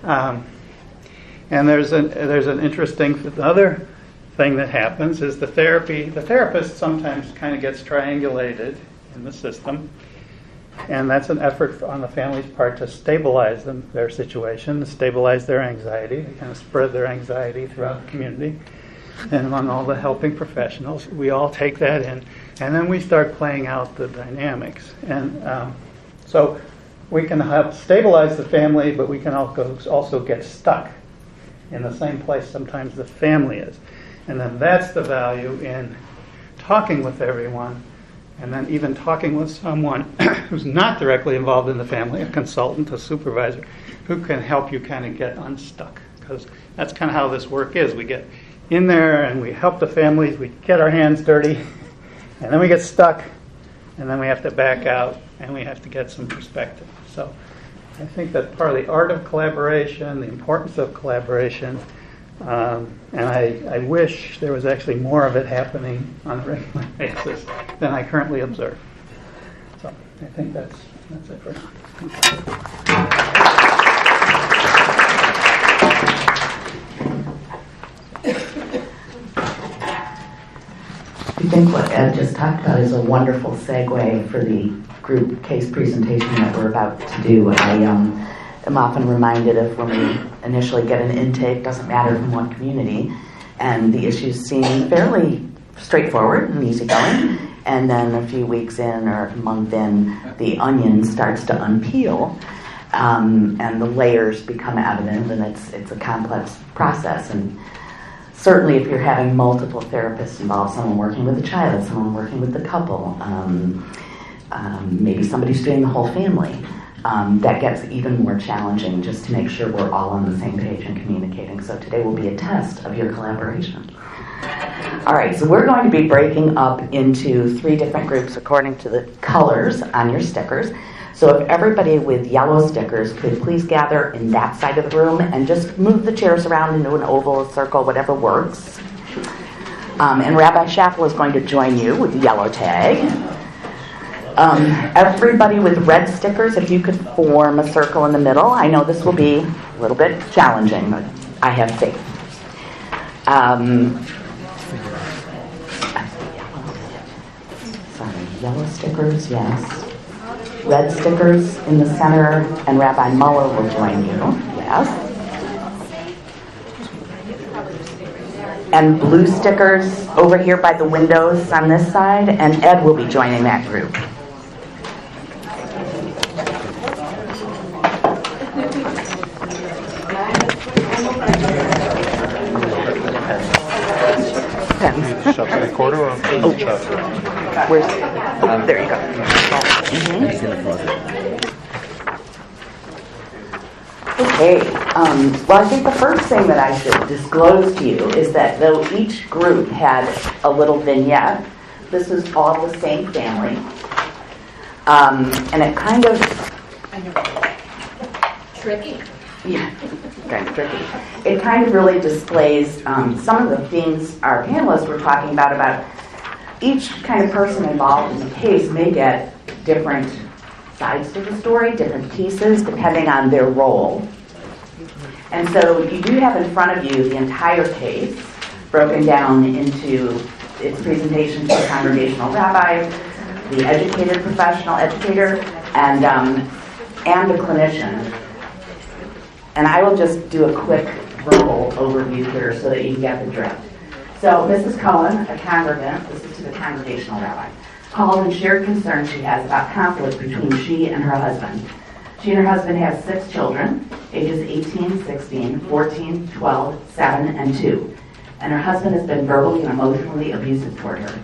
And there's an interesting other thing that happens is the therapist sometimes kind of gets triangulated in the system, and that's an effort on the family's part to stabilize their situation, to stabilize their anxiety, to kind of spread their anxiety throughout the community. And among all the helping professionals, we all take that in, and then we start playing out the dynamics. And so we can help stabilize the family, but we can also get stuck in the same place sometimes the family is. And then that's the value in talking with everyone, and then even talking with someone who's not directly involved in the family, a consultant, a supervisor, who can help you kind of get unstuck. Because that's kind of how this work is. We get in there and we help the families, we get our hands dirty, and then we get stuck, and then we have to back out, and we have to get some perspective. So I think that part of the art of collaboration, the importance of collaboration, And I wish there was actually more of it happening on a regular basis than I currently observe. So I think that's it for now. I think what Ed just talked about is a wonderful segue for the group case presentation that we're about to do. I am often reminded of when we initially get an intake, doesn't matter from what community, and the issues seem fairly straightforward and easygoing, and then a few weeks in or a month in, the onion starts to unpeel, and the layers become evident, and it's a complex process. And certainly if you're having multiple therapists involved, someone working with the child, someone working with the couple, maybe somebody's doing the whole family, that gets even more challenging just to make sure we're all on the same page and communicating. So today will be a test of your collaboration. All right, so we're going to be breaking up into 3 different groups according to the colors on your stickers. So if everybody with yellow stickers could please gather in that side of the room and just move the chairs around into an oval, a circle, whatever works. And Rabbi Schaffel is going to join you with the yellow tag. Everybody with red stickers, if you could form a circle in the middle. I know this will be a little bit challenging, but I have faith. Yellow stickers, yes. Red stickers in the center, and Rabbi Moller will join you, yes. And blue stickers over here by the windows on this side, and Ed will be joining that group. Shut the recorder or Where's? Oh, there you go. Okay. Well, I think the first thing that I should disclose to you is that though each group had a little vignette, this is all the same family, and it kind of Tricky. Yeah, kind of tricky. It kind of really displays some of the things our panelists were talking about each kind of person involved in the case may get different sides to the story, different pieces, depending on their role. And so you do have in front of you the entire case broken down into its presentation to the congregational rabbi, the educated professional educator, and the clinician. And I will just do a quick verbal overview here so that you can get the drift. So Mrs. Cohen, a congregant, this is to the congregational rabbi, called and shared concerns she has about conflict between she and her husband. She and her husband have 6 children, ages 18, 16, 14, 12, 7, and 2. And her husband has been verbally and emotionally abusive toward her.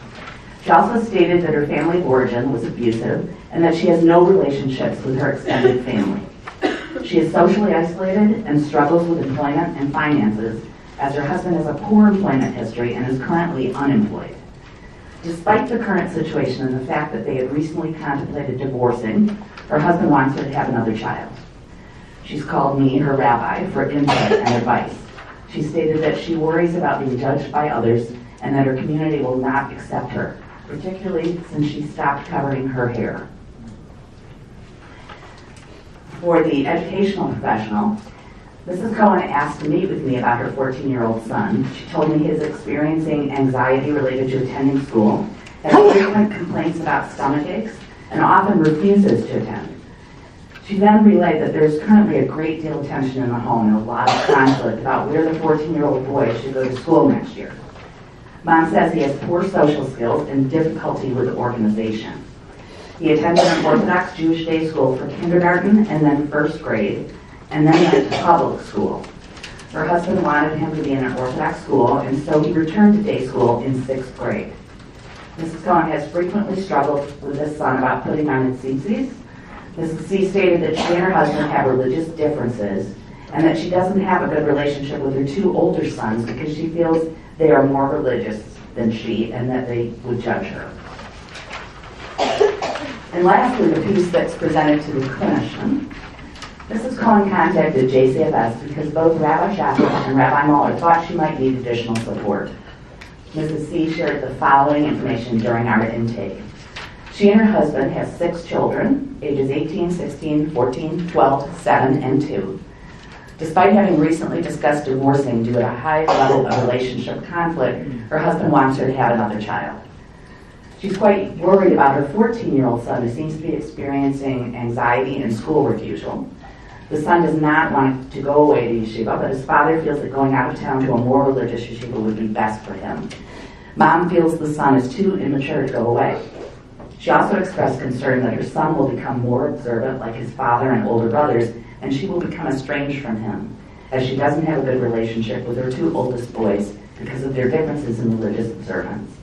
She also stated that her family of origin was abusive and that she has no relationships with her extended family. She is socially isolated and struggles with employment and finances, as her husband has a poor employment history and is currently unemployed. Despite the current situation and the fact that they had recently contemplated divorcing, her husband wants her to have another child. She's called me, her rabbi, for input and advice. She stated that she worries about being judged by others and that her community will not accept her, particularly since she stopped covering her hair. For the educational professional, Mrs. Cohen asked to meet with me about her 14-year-old son. She told me he is experiencing anxiety related to attending school, has frequent complaints about stomach aches, and often refuses to attend. She then relayed that there's currently a great deal of tension in the home and a lot of conflict about where the 14-year-old boy should go to school next year. Mom says he has poor social skills and difficulty with organization. He attended an Orthodox Jewish day school for kindergarten and then first grade, and then went to public school. Her husband wanted him to be in an Orthodox school, and so he returned to day school in 6th grade. Mrs. Cohen has frequently struggled with his son about putting on his tzitzis. Mrs. C stated that she and her husband have religious differences, and that she doesn't have a good relationship with her 2 older sons because she feels they are more religious than she, and that they would judge her. And lastly, the piece that's presented to the clinician. Mrs. Cohen contacted JCFS because both Rabbi Schaffel and Rabbi Moller thought she might need additional support. Mrs. C shared the following information during our intake. She and her husband have 6 children, ages 18, 16, 14, 12, 7, and 2. Despite having recently discussed divorcing due to a high level of relationship conflict, her husband wants her to have another child. She's quite worried about her 14-year-old son, who seems to be experiencing anxiety and schoolwork usual. The son does not want to go away to yeshiva, but his father feels that going out of town to a more religious yeshiva would be best for him. Mom feels the son is too immature to go away. She also expressed concern that her son will become more observant like his father and older brothers, and she will become estranged from him, as she doesn't have a good relationship with her 2 oldest boys because of their differences in religious observance.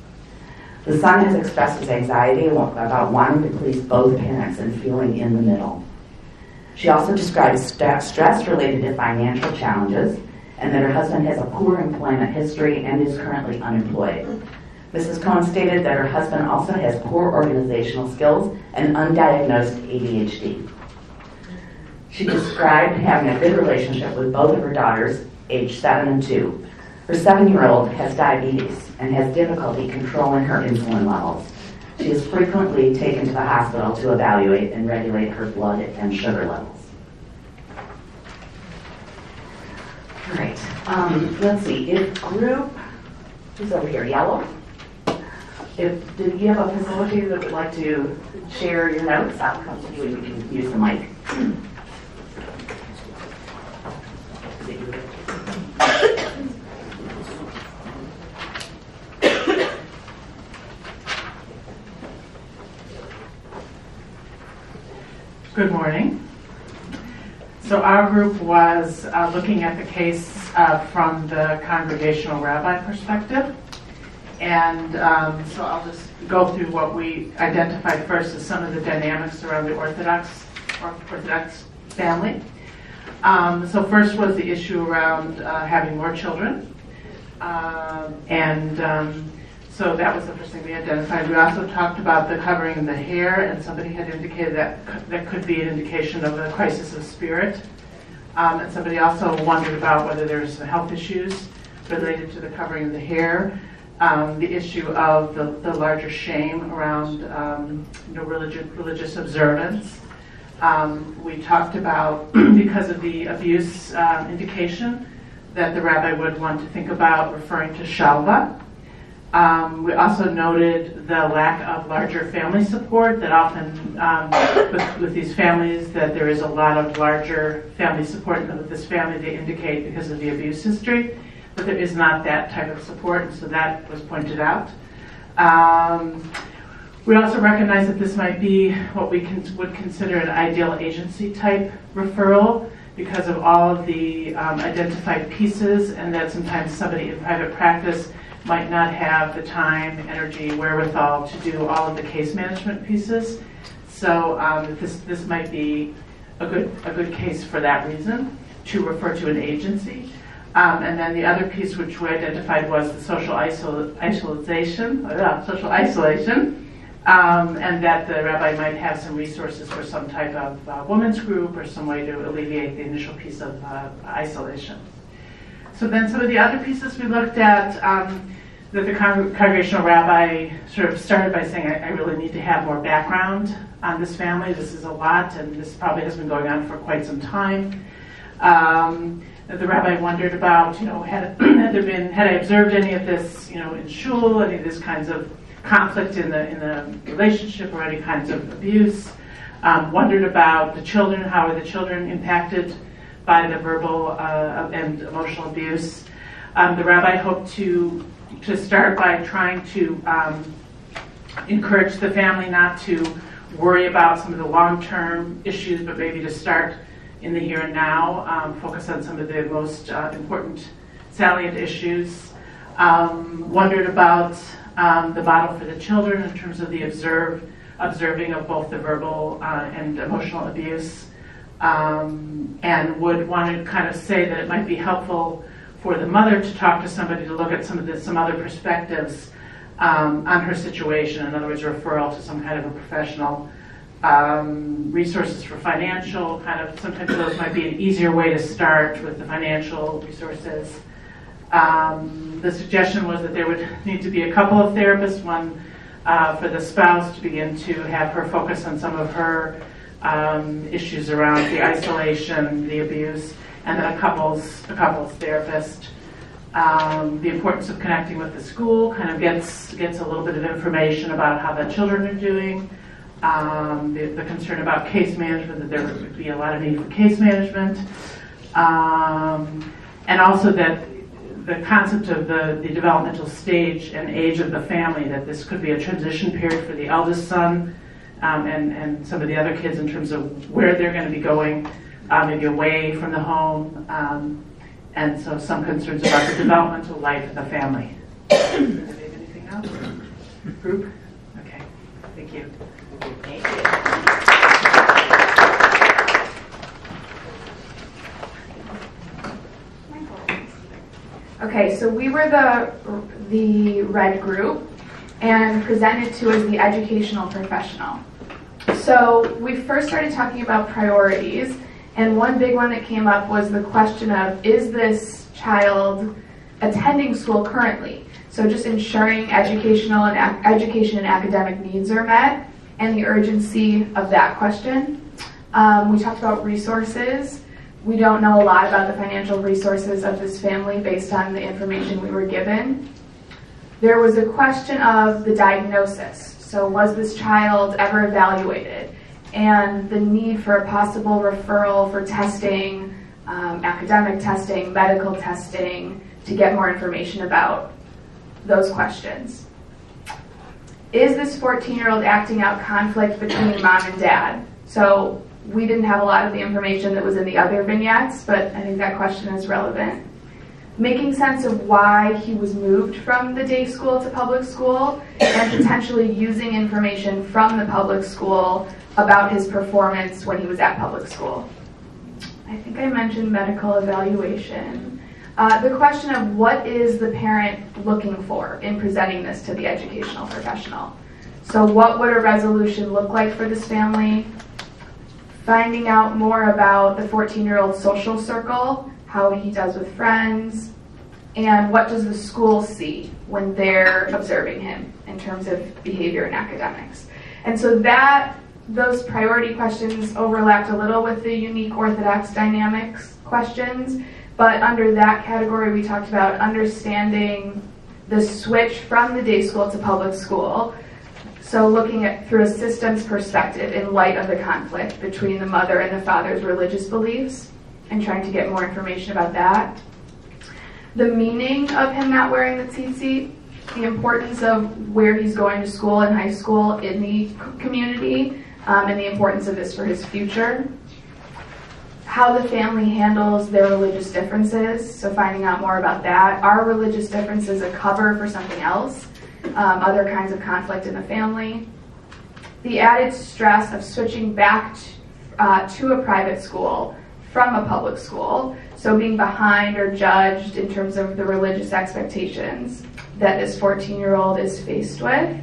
The son has expressed his anxiety about wanting to please both parents and feeling in the middle. She also describes stress related to financial challenges and that her husband has a poor employment history and is currently unemployed. Mrs. Cohen stated that her husband also has poor organizational skills and undiagnosed ADHD. She described having a good relationship with both of her daughters, aged 7 and 2. Her 7-year-old has diabetes and has difficulty controlling her insulin levels. She is frequently taken to the hospital to evaluate and regulate her blood and sugar levels. All right, let's see. If group, who's over here, yellow? Did you have a facilitator that would like to share your notes? I'll come to you and you can use the mic. Good morning. So our group was looking at the case from the congregational rabbi perspective. And so I'll just go through what we identified first as some of the dynamics around the Orthodox family. So first was the issue around having more children. So that was the first thing we identified. We also talked about the covering of the hair, and somebody had indicated that that could be an indication of a crisis of spirit. And somebody also wondered about whether there's some health issues related to the covering of the hair. The issue of the larger shame around religious observance. We talked about, because of the abuse indication, that the rabbi would want to think about referring to shalva. We also noted the lack of larger family support, that often with these families that there is a lot of larger family support, and with this family they indicate because of the abuse history that there is not that type of support, and so that was pointed out. We also recognize that this might be what we would consider an ideal agency type referral because of all of the identified pieces, and that sometimes somebody in private practice might not have the time, energy, wherewithal to do all of the case management pieces. So this might be a good case for that reason, to refer to an agency. And then the other piece which we identified was the social isolation, and that the rabbi might have some resources for some type of women's group or some way to alleviate the initial piece of isolation. So then some of the other pieces we looked at, that the congregational rabbi sort of started by saying, I really need to have more background on this family. This is a lot, and this probably has been going on for quite some time. The rabbi wondered about, had I observed any of this, in shul, any of this kinds of conflict in the relationship or any kinds of abuse. Wondered about the children, how are the children impacted by the verbal and emotional abuse. The rabbi hoped to start by trying to encourage the family not to worry about some of the long-term issues, but maybe to start in the here and now, focus on some of the most important salient issues. Wondered about the model for the children in terms of the observing of both the verbal and emotional abuse, and would want to kind of say that it might be helpful for the mother to talk to somebody to look at some other perspectives on her situation. In other words, a referral to some kind of a professional resources for financial, sometimes those might be an easier way to start with the financial resources. The suggestion was that there would need to be a couple of therapists, one for the spouse to begin to have her focus on some of her issues around the isolation, the abuse, and then a couples therapist. The importance of connecting with the school gets a little bit of information about how the children are doing. The concern about case management, that there would be a lot of need for case management. And also that the concept of the developmental stage and age of the family, that this could be a transition period for the eldest son and some of the other kids in terms of where they're going to be going, maybe away from the home. And so some concerns about the developmental life of the family. Anything else? Group? Okay, thank you. Thank you. Okay, so we were the red group and presented to as the educational professional. So we first started talking about priorities, and one big one that came up was the question of, is this child attending school currently? So just ensuring education and academic needs are met, and the urgency of that question. We talked about resources. We don't know a lot about the financial resources of this family based on the information we were given. There was a question of the diagnosis. So was this child ever evaluated? And the need for a possible referral for testing, academic testing, medical testing, to get more information about those questions. Is this 14-year-old acting out conflict between mom and dad? So we didn't have a lot of the information that was in the other vignettes, but I think that question is relevant. Making sense of why he was moved from the day school to public school, and potentially using information from the public school about his performance when he was at public school. I think I mentioned medical evaluation. The question of what is the parent looking for in presenting this to the educational professional. So what would a resolution look like for this family? Finding out more about the 14-year-old social circle, how he does with friends, and what does the school see when they're observing him in terms of behavior and academics. And so those priority questions overlapped a little with the unique Orthodox dynamics questions, but under that category we talked about understanding the switch from the day school to public school. So looking at through a systems perspective in light of the conflict between the mother and the father's religious beliefs, and trying to get more information about that. The meaning of him not wearing the tzitzit, the importance of where he's going to school and high school in the community, and the importance of this for his future. How the family handles their religious differences, so finding out more about that. Are religious differences a cover for something else? Other kinds of conflict in the family. The added stress of switching back to a private school from a public school, so being behind or judged in terms of the religious expectations that this 14-year-old is faced with,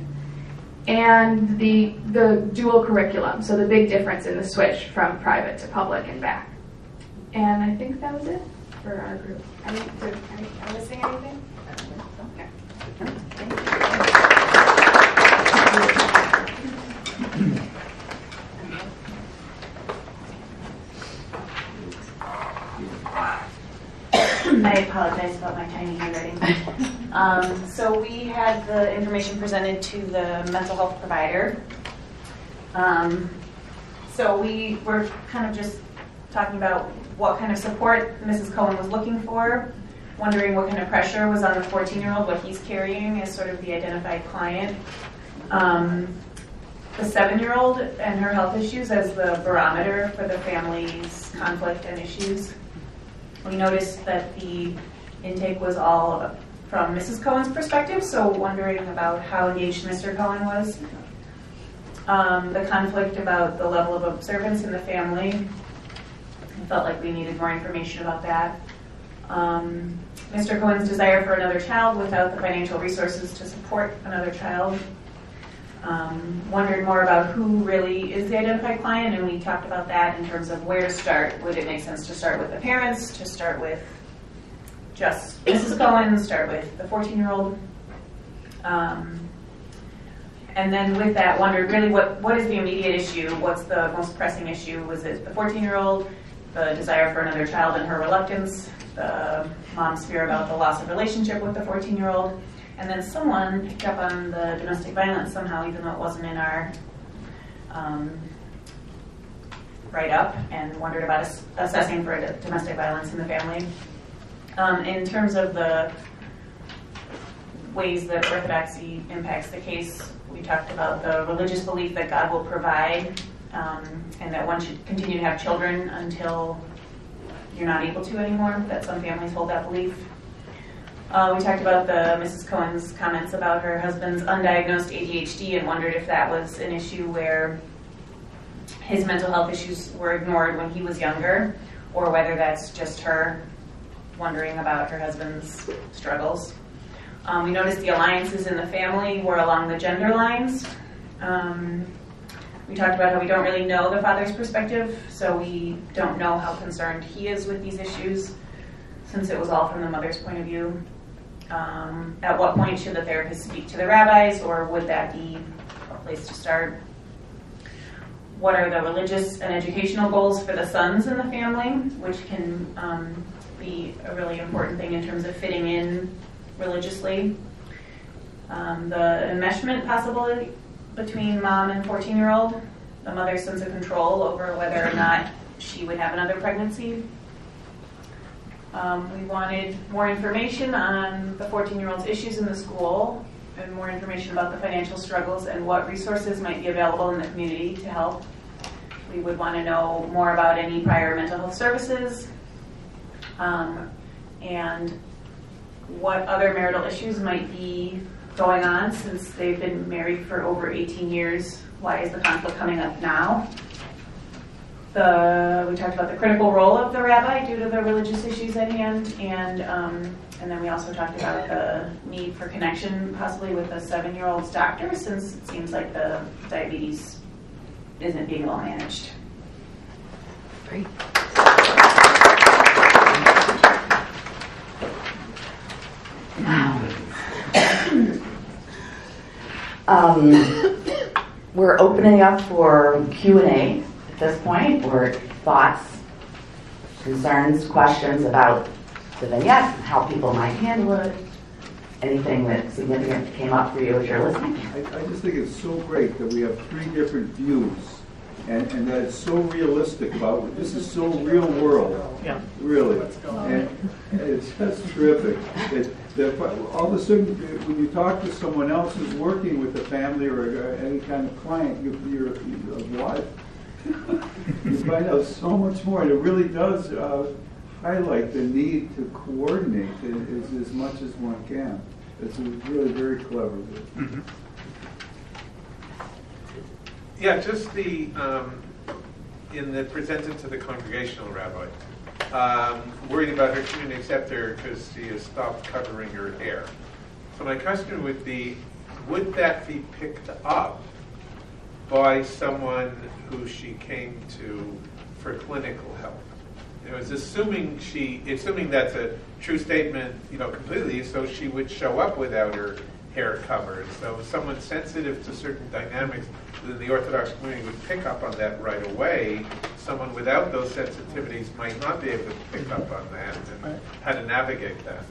and the dual curriculum, so the big difference in the switch from private to public and back. And I think that was it for our group. Am I missing anything? Okay. Thank you. I apologize about my tiny handwriting. So we had the information presented to the mental health provider. So we were kind of just talking about what kind of support Mrs. Cohen was looking for, wondering what kind of pressure was on the 14-year-old, what he's carrying as sort of the identified client. The 7-year-old and her health issues as the barometer for the family's conflict and issues. We noticed that the intake was all from Mrs. Cohen's perspective, so wondering about how engaged Mr. Cohen was. The conflict about the level of observance in the family. I felt like we needed more information about that. Mr. Cohen's desire for another child without the financial resources to support another child. wondered more about who really is the identified client, and we talked about that in terms of where to start. Would it make sense to start with the parents, to start with just Mrs. Cohen, start with the 14-year-old? And then with that, wondered really what is the immediate issue? What's the most pressing issue? Was it the 14-year-old, the desire for another child and her reluctance, the mom's fear about the loss of relationship with the 14-year-old? And then someone picked up on the domestic violence somehow, even though it wasn't in our write-up, and wondered about assessing for domestic violence in the family. In terms of the ways that orthodoxy impacts the case, we talked about the religious belief that God will provide, and that one should continue to have children until you're not able to anymore, that some families hold that belief. We talked about Mrs. Cohen's comments about her husband's undiagnosed ADHD and wondered if that was an issue where his mental health issues were ignored when he was younger, or whether that's just her wondering about her husband's struggles. We noticed the alliances in the family were along the gender lines. We talked about how we don't really know the father's perspective, so we don't know how concerned he is with these issues, since it was all from the mother's point of view. At what point should the therapist speak to the rabbis, or would that be a place to start? What are the religious and educational goals for the sons in the family, which can be a really important thing in terms of fitting in religiously. The enmeshment possibility between mom and 14-year-old, the mother's sense of control over whether or not she would have another pregnancy. We wanted more information on the 14-year-old's issues in the school, and more information about the financial struggles and what resources might be available in the community to help. We would want to know more about any prior mental health services, and what other marital issues might be going on since they've been married for over 18 years. Why is the conflict coming up now? We talked about the critical role of the rabbi due to the religious issues at hand, and then we also talked about the need for connection possibly with the 7-year-old's doctor, since it seems like the diabetes isn't being well managed. Great. We're opening up for Q&A at this point, or thoughts, concerns, questions about the vignette, how people might handle it, anything that significant came up for you as you're listening. I just think it's so great that we have 3 different views, and that it's so realistic about it. This is so real world, really, and it's just terrific. All of a sudden, when you talk to someone else who's working with a family or any kind of client, you're what? You find out so much more, and it really does highlight the need to coordinate as much as one can. It's really very clever. Mm-hmm. Yeah, just in the presented to the congregational rabbi, worried about her community accept her because she has stopped covering her hair. So my question would be, would that be picked up by someone who she came to for clinical help? It was assuming that's a true statement, completely, so she would show up without her hair covered. So someone sensitive to certain dynamics within the Orthodox community would pick up on that right away. Someone without those sensitivities might not be able to pick up on that and how to navigate that.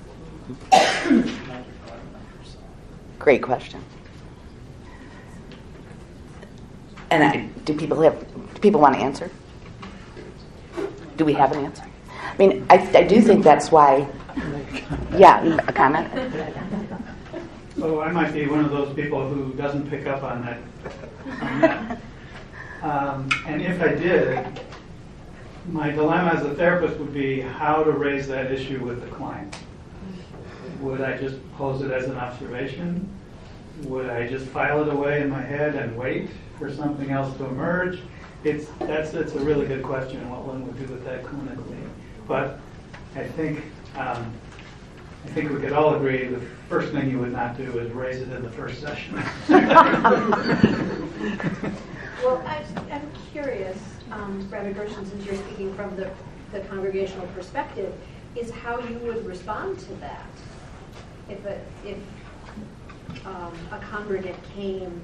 Great question. And do people want to answer? Do we have an answer? I mean, I do think that's why. Yeah, a comment. So I might be one of those people who doesn't pick up on that. And if I did, my dilemma as a therapist would be how to raise that issue with the client. Would I just pose it as an observation? Would I just file it away in my head and wait for something else to emerge? It's a really good question, what one would do with that clinically. But I think I think we could all agree the first thing you would not do is raise it in the first session. Well, I'm curious, Rabbi Gershon, since you're speaking from the congregational perspective, is how you would respond to that if a congregant came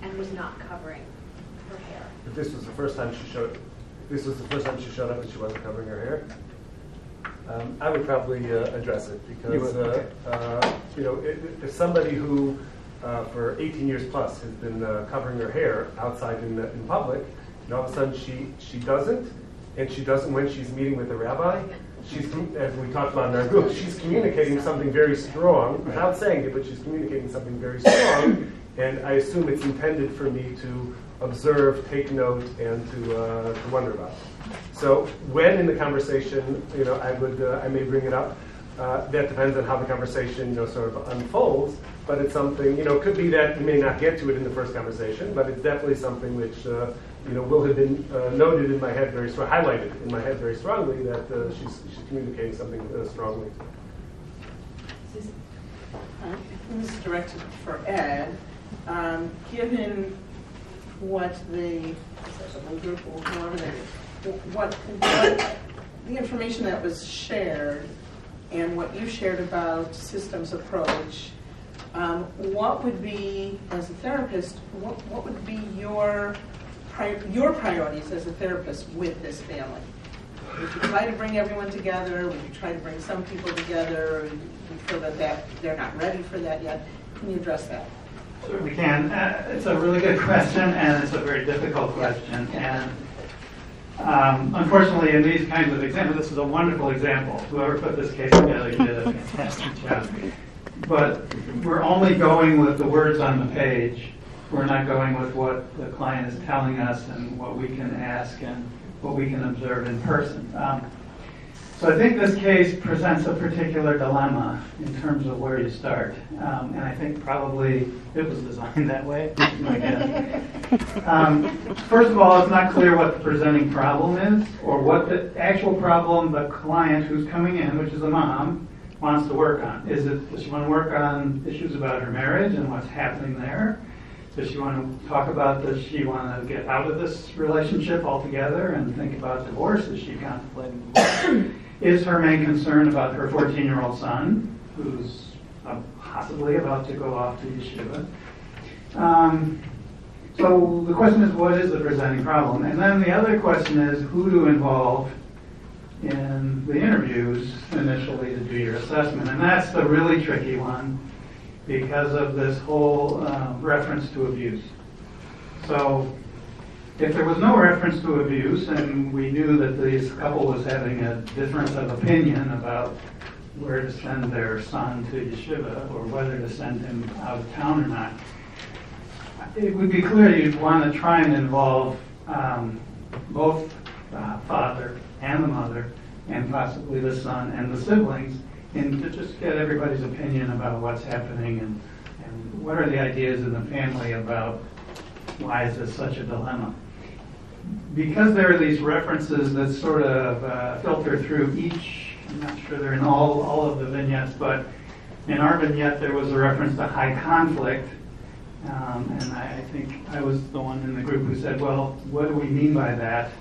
and was not covering her hair. If this was the first time she showed up and she wasn't covering her hair, I would probably address it because if somebody who for 18 years plus has been covering her hair outside in public, and all of a sudden she doesn't, and she doesn't when she's meeting with the rabbi. She's, as we talked about in our group, she's communicating something very strong without saying it, but she's communicating something very strong, and I assume it's intended for me to observe, take note, and to wonder about. So when in the conversation, I may bring it up. That depends on how the conversation, sort of unfolds. But it's something, it could be that you may not get to it in the first conversation, but it's definitely something which, will have been noted in my head highlighted in my head very strongly that she's communicating something strongly. This is directed for Ed. Given what the group or whoever that is, what the information that was shared and what you shared about systems approach, what would be, as a therapist, what would be your priorities as a therapist with this family? Would you try to bring everyone together? Would you try to bring some people together? Would you feel that they're not ready for that yet? Can you address that? Certainly can. It's a really good question, and it's a very difficult question. And unfortunately, in these kinds of examples, this is a wonderful example. Whoever put this case together, you did a fantastic job. But we're only going with the words on the page. We're not going with what the client is telling us and what we can ask and what we can observe in person. So I think this case presents a particular dilemma in terms of where you start. And I think probably it was designed that way, my guess. First of all, it's not clear what the presenting problem is or what the actual problem the client who's coming in, which is a mom, wants to work on. Does she want to work on issues about her marriage and what's happening there? Does she want to talk about, does she want to get out of this relationship altogether and think about divorce? Is she contemplating divorce? Is her main concern about her 14-year-old son, who's possibly about to go off to yeshiva? So the question is, what is the presenting problem? And then the other question is, who to involve in the interviews initially to do your assessment. And that's the really tricky one because of this whole reference to abuse. So if there was no reference to abuse and we knew that this couple was having a difference of opinion about where to send their son to yeshiva or whether to send him out of town or not, it would be clear you'd want to try and involve both the father and the mother and possibly the son and the siblings and to just get everybody's opinion about what's happening and what are the ideas in the family about why is this such a dilemma. Because there are these references that sort of filter through each, I'm not sure they're in all of the vignettes, but in our vignette there was a reference to high conflict, and I think I was the one in the group who said, well, what do we mean by that?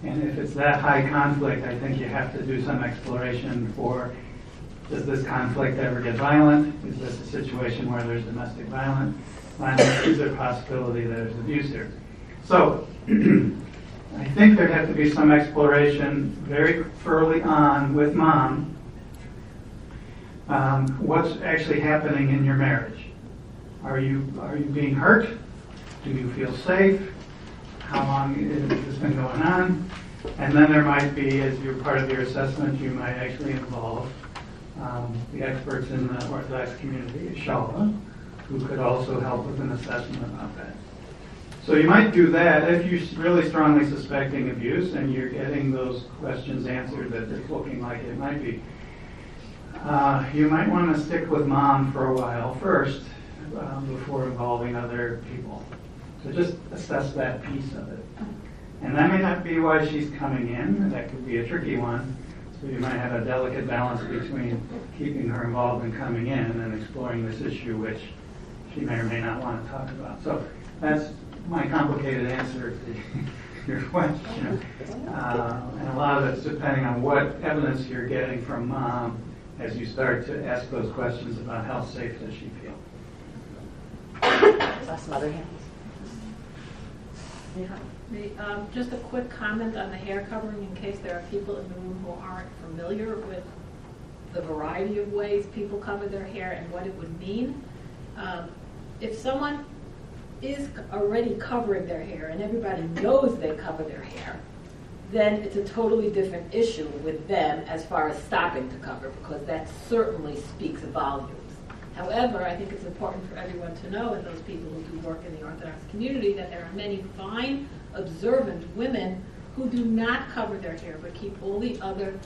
And if it's that high conflict, I think you have to do some exploration for, does this conflict ever get violent? Is this a situation where there's domestic violence? Is there a possibility that there's abuse here? So I think there'd have to be some exploration very early on with mom. What's actually happening in your marriage? Are you being hurt? Do you feel safe? How long has this been going on? And then there might be, as you're part of your assessment, you might actually involve the experts in the Orthodox community, Schaffel, who could also help with an assessment about that. So you might do that if you're really strongly suspecting abuse and you're getting those questions answered that it's looking like it might be. You might want to stick with mom for a while first before involving other people. So just assess that piece of it. And that may not be why she's coming in. That could be a tricky one. So you might have a delicate balance between keeping her involved in coming in and exploring this issue, which she may or may not want to talk about. So that's my complicated answer to your question. And a lot of it's depending on what evidence you're getting from mom as you start to ask those questions about how safe does she feel. Some other hands. Just a quick comment on the hair covering in case there are people in the room who aren't familiar with the variety of ways people cover their hair and what it would mean. If someone is already covering their hair and everybody knows they cover their hair, then it's a totally different issue with them as far as stopping to cover, because that certainly speaks volumes. However, I think it's important for everyone to know, and those people who do work in the Orthodox community, that there are many fine, observant women who do not cover their hair but keep all the other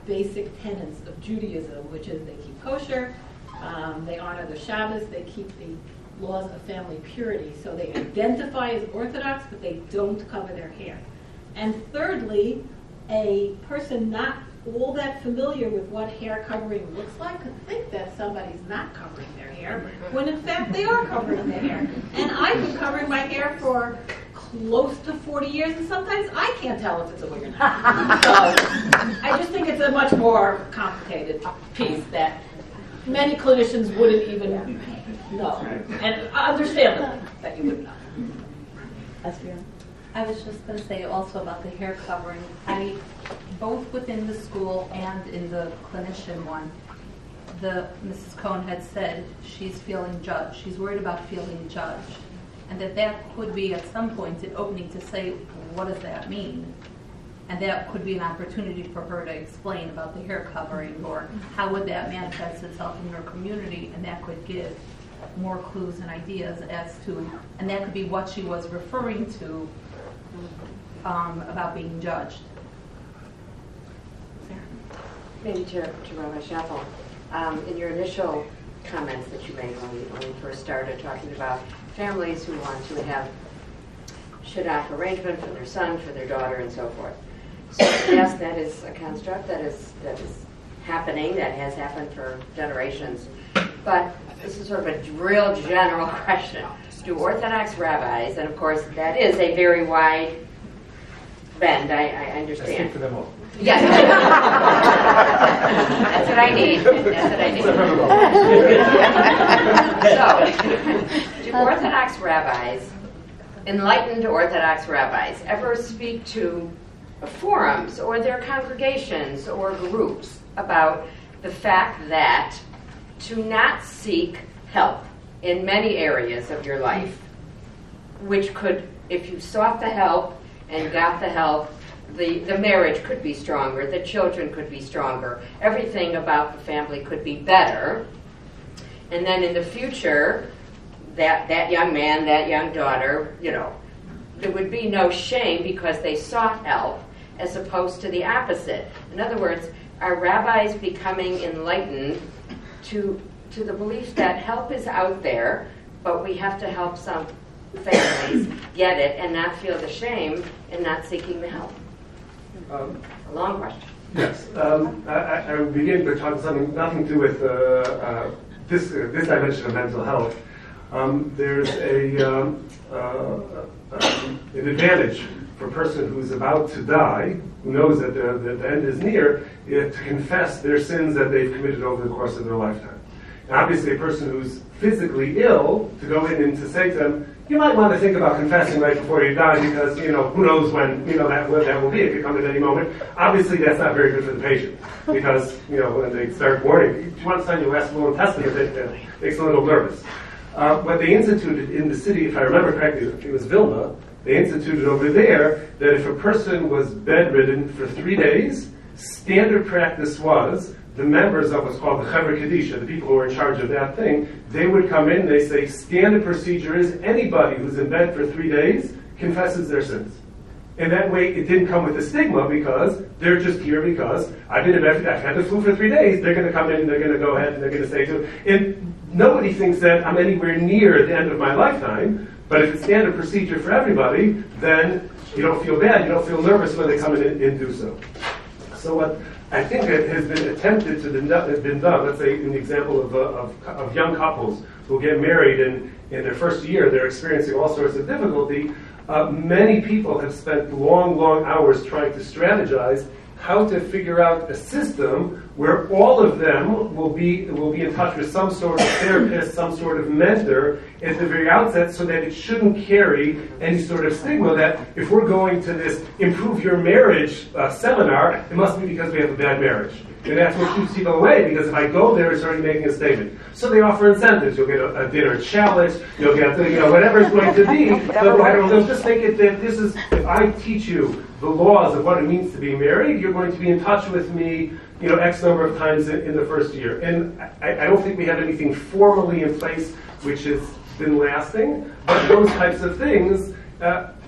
basic tenets of Judaism, which is they keep kosher, they honor the Shabbos, they keep the laws of family purity. So they identify as Orthodox, but they don't cover their hair. And thirdly, a person not all that familiar with what hair covering looks like could think that somebody's not covering their hair, when in fact they are covering their hair. And I've been covering my hair for close to 40 years, and sometimes I can't tell if it's a wig or not. So I just think it's a much more complicated piece that many clinicians wouldn't even know. And understandably that you wouldn't know. I was just going to say also about the hair covering. Both within the school and in the clinician one, Mrs. Cohen had said she's feeling judged. She's worried about feeling judged. And that could be at some point an opening to say, what does that mean? And that could be an opportunity for her to explain about the hair covering, or how would that manifest itself in her community, and that could give more clues and ideas as to, and that could be what she was referring to about being judged. Maybe to Rabbi Schaffel, in your initial comments that you made when we first started talking about families who want to have shidduch arrangement for their son, for their daughter, and so forth. So yes, that is a construct that is happening, that has happened for generations. But this is sort of a real general question. Do Orthodox rabbis, and of course that is a very wide bend, I understand. I speak for them all. Yes. That's what I need. That's what I need. So, do Orthodox rabbis, enlightened Orthodox rabbis, ever speak to forums or their congregations or groups about the fact that to not seek help in many areas of your life, which could, if you sought the help and got the help, the marriage could be stronger, the children could be stronger, everything about the family could be better, and then in the future, that young man, that young daughter, there would be no shame because they sought help, as opposed to the opposite. In other words, are rabbis becoming enlightened to the belief that help is out there, but we have to help some families get it and not feel the shame in not seeking the help? A long question. Yes. I will begin by talking something nothing to do with this dimension of mental health. There's an advantage for a person who's about to die, who knows that the end is near, to confess their sins that they've committed over the course of their lifetime. And obviously a person who's physically ill, to go in and to say to them, you might want to think about confessing right before you die, because who knows when that will be. It could come at any moment. Obviously, that's not very good for the patient, because when they start warning, do you want to sign your last will and testament? That makes them a little nervous. What they instituted in the city, if I remember correctly, it was Vilna. They instituted over there that if a person was bedridden for 3 days, standard practice was the members of what's called the Kedzie, the people who are in charge of that thing, they would come in, they say, standard procedure is anybody who's in bed for 3 days confesses their sins. And that way it didn't come with a stigma, because they're just here because I've been in bed, I've had the flu for 3 days, they're going to come in and they're going to go ahead and they're going to say to them, and nobody thinks that I'm anywhere near the end of my lifetime, but if it's standard procedure for everybody, then you don't feel bad, you don't feel nervous when they come in and do so. So what I think has been attempted to has been done, let's say in the example of young couples who get married and in their first year they're experiencing all sorts of difficulty, many people have spent long, long hours trying to strategize how to figure out a system where all of them will be in touch with some sort of therapist, some sort of mentor at the very outset, so that it shouldn't carry any sort of stigma that if we're going to this improve your marriage seminar, it must be because we have a bad marriage. And that's what keeps people away, because if I go there, it's already making a statement. So they offer incentives. You'll get a dinner challenge. You'll get whatever it's going to be. They'll just make it that this is, if I teach you the laws of what it means to be married, you're going to be in touch with me, X number of times in the first year. And I don't think we have anything formally in place which has been lasting, but those types of things,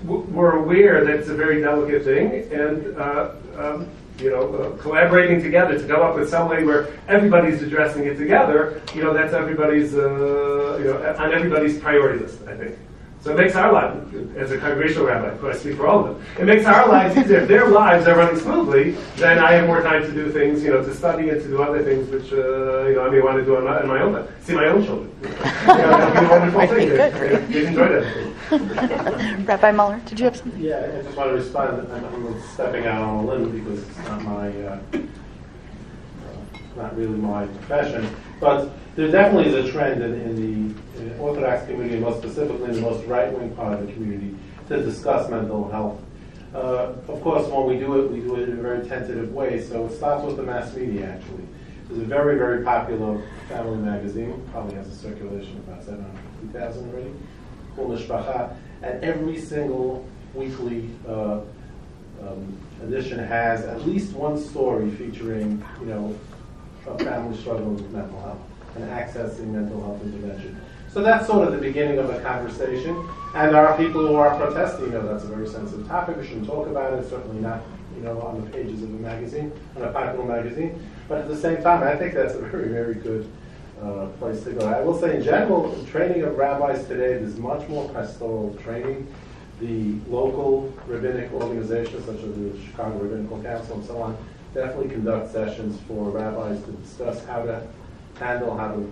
we're aware that it's a very delicate thing, and collaborating together to come up with some way where everybody's addressing it together, that's everybody's, on everybody's priority list, I think. So it makes our lives, as a congregational rabbi, I speak for all of them, it makes our lives easier. If their lives are running smoothly, then I have more time to do things, to study and to do other things which, I may want to do on my own, see my own children. That'll be a wonderful thing. They enjoy that. Rabbi Moller, did you have something? Yeah, I just want to respond. I'm stepping out on a limb because it's not not really my profession, but there definitely is a trend in the Orthodox community, and most specifically in the most right-wing part of the community, to discuss mental health. Of course, when we do it in a very tentative way, so it starts with the mass media, actually. There's a very, very popular family magazine, probably has a circulation of about 750,000 already, called Mishpacha, and every single weekly edition has at least one story featuring, a family struggling with mental health and accessing mental health intervention. So that's sort of the beginning of a conversation. And there are people who are protesting, that's a very sensitive topic, we shouldn't talk about it, certainly not, on the pages of a magazine, on a popular magazine. But at the same time, I think that's a very, very good place to go. I will say in general, training of rabbis today, there's much more pastoral training. The local rabbinic organizations, such as the Chicago Rabbinical Council and so on, definitely conduct sessions for rabbis to discuss how to handle, how to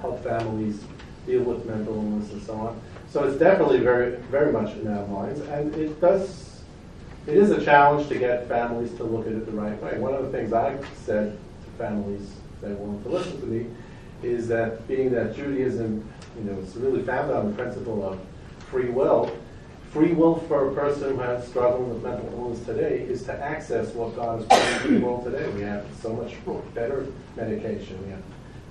help families deal with mental illness and so on. So it's definitely very, very much in our minds, and it is a challenge to get families to look at it the right way. One of the things I said to families that wanted to listen to me is that being that Judaism, it's really founded on the principle of free will. Free will for a person who has struggling with mental illness today is to access what God has put in the world today. We have so much better medication. We have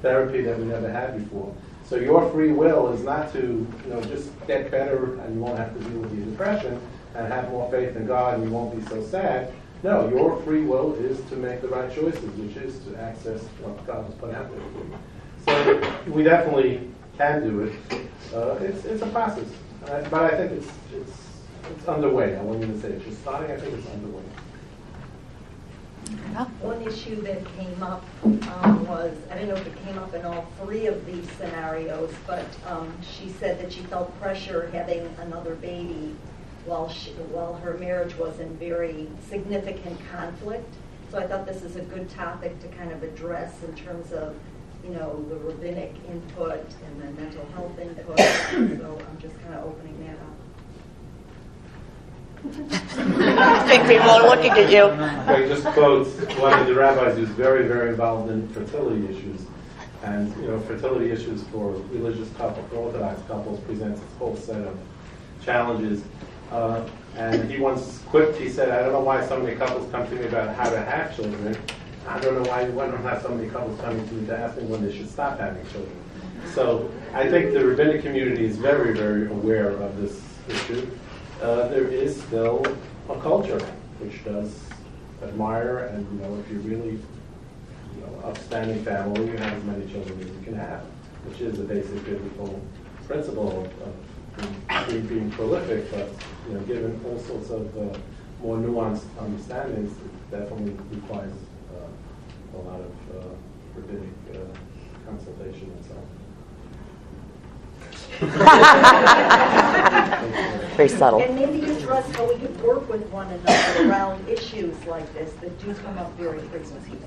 therapy that we never had before. So your free will is not to, just get better and you won't have to deal with your depression and have more faith in God and you won't be so sad. No, your free will is to make the right choices, which is to access what God has put out there for you. So we definitely can do it. It's a process. But I think it's underway. I wouldn't even say it's just starting. I think it's underway. One issue that came up was, I don't know if it came up in all three of these scenarios, but she said that she felt pressure having another baby while her marriage was in very significant conflict. So I thought this is a good topic to kind of address in terms of the rabbinic input and the mental health input. So I'm just kind of opening that up. I think people are looking at you. I just quote one of the rabbis who's very, very involved in fertility issues. And, fertility issues for religious couples, for Orthodox couples, presents a whole set of challenges. And he once quipped, he said, I don't know why so many couples come to me about how to have children. I don't know why I don't have so many couples coming to me to ask me when they should stop having children. So I think the rabbinic community is very, very aware of this issue. There is still a culture which does admire, and if you're really upstanding family, you have as many children as you can have, which is a basic biblical principle of being prolific. But given all sorts of more nuanced understandings, it definitely requires a lot of rabbinic consultation and so on. Very subtle. And maybe you discuss how we could work with one another around issues like this that do come up very frequently.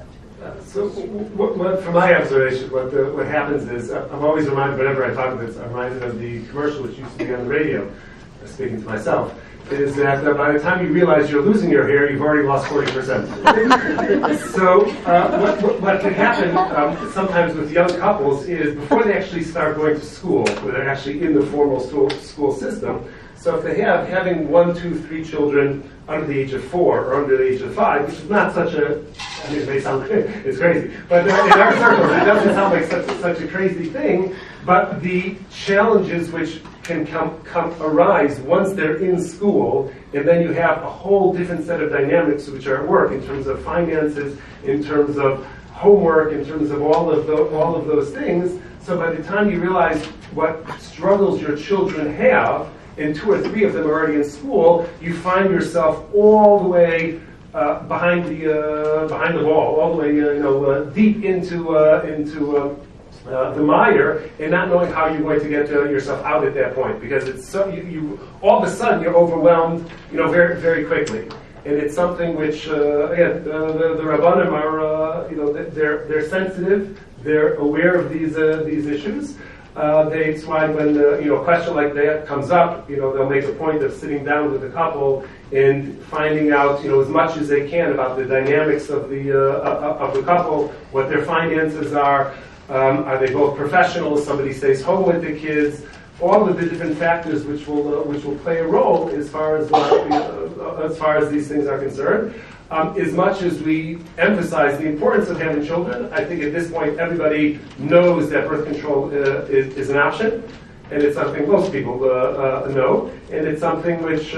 So, from my observation, what happens is, I'm always reminded, whenever I talk about this, I'm reminded of the commercial which used to be on the radio, speaking to myself, is that by the time you realize you're losing your hair, you've already lost 40%. So, what can happen sometimes with young couples is, before they actually start going to school, where they're actually in the formal school system, so if they having 1, 2, 3 children under the age of 4 or under the age of 5, which is not such a, I mean, it may sound, it's crazy, but in our circles, it doesn't sound like such a crazy thing, but the challenges which can arise once they're in school, and then you have a whole different set of dynamics which are at work in terms of finances, in terms of homework, in terms of all of those things. So by the time you realize what struggles your children have, and 2 or 3 of them are already in school, you find yourself all the way behind the ball, all the way deep into the mire, and not knowing how you're going to get yourself out at that point, because it's so you all of a sudden you're overwhelmed, very very quickly, and it's something which again the Rabbanim are they're sensitive, they're aware of these issues. It's why when a question like that comes up, they'll make a point of sitting down with the couple and finding out as much as they can about the dynamics of the couple, what their finances are they both professionals, somebody stays home with the kids, all of the different factors which will play a role as far as these things are concerned. As much as we emphasize the importance of having children, I think at this point everybody knows that birth control is an option, and it's something most people know, and it's something which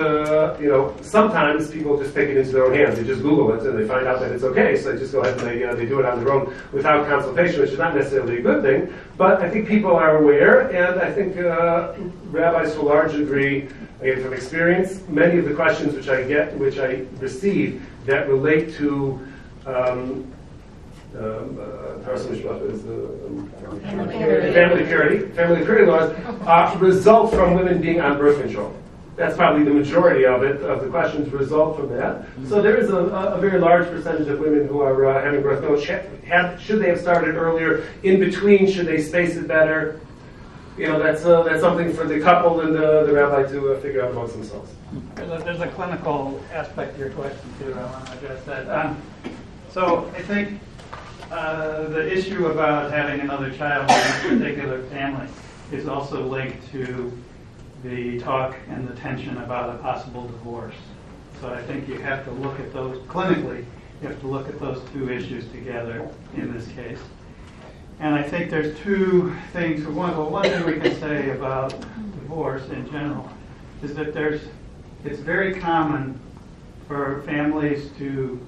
sometimes people just take it into their own hands. They just Google it and they find out that it's okay, so they just go ahead and they do it on their own without consultation, which is not necessarily a good thing. But I think people are aware, and I think rabbis to a large degree, again from experience, many of the questions which I receive that relate to family purity laws result from women being on birth control. That's probably the majority of the questions result from that. So there is a very large percentage of women who are having birth control. Should they have started earlier? In between, should they space it better? That's something for the couple and the rabbi to figure out amongst themselves. There's a clinical aspect to your question too. I want to address that. So I think the issue about having another child in a particular family is also linked to the talk and the tension about a possible divorce. So I think you have to look at those clinically. You have to look at those 2 issues together in this case. And I think there's 2 things. One thing we can say about divorce in general is that it's very common for families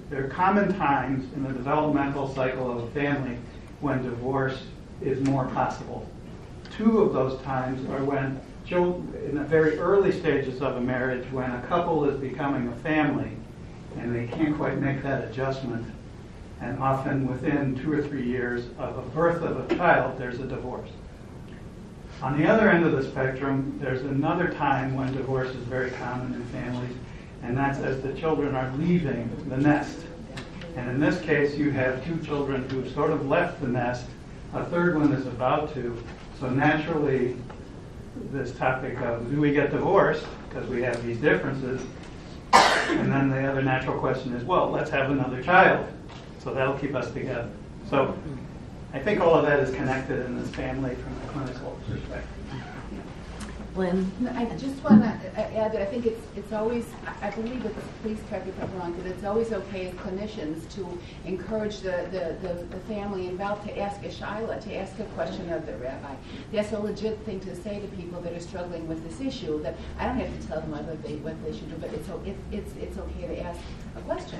there are common times in the developmental cycle of a family when divorce is more possible. 2 of those times are when in the very early stages of a marriage, when a couple is becoming a family and they can't quite make that adjustment, and often within 2 or 3 years of a birth of a child, there's a divorce. On the other end of the spectrum, there's another time when divorce is very common in families, and that's as the children are leaving the nest. And in this case, you have 2 children who've sort of left the nest, a third one is about to, so naturally this topic of do we get divorced because we have these differences, and then the other natural question is, well, let's have another child. So that'll keep us together. So I think all of that is connected in this family from a clinical perspective. Lynn? I just want to add that I think it's always, I believe that, please correct me if I'm wrong, that it's always okay as clinicians to encourage the family involved to ask a shaila, to ask a question of the rabbi. That's a legit thing to say to people that are struggling with this issue, that I don't have to tell them what they should do, but it's okay to ask a question.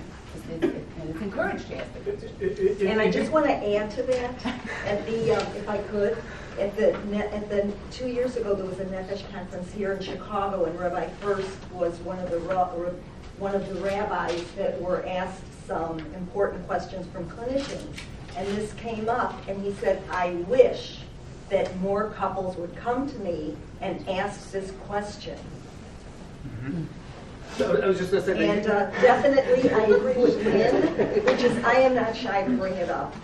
And it's encouraged to ask the question. And I just want to add to that, at the, if I could, at the 2 years ago there was a Nefesh conference here in Chicago, and Rabbi First was one of the rabbis that were asked some important questions from clinicians, and this came up, and he said, I wish that more couples would come to me and ask this question. Mm-hmm. I was just going to say. And definitely, I agree with Lynn, which is I am not shy to bring it up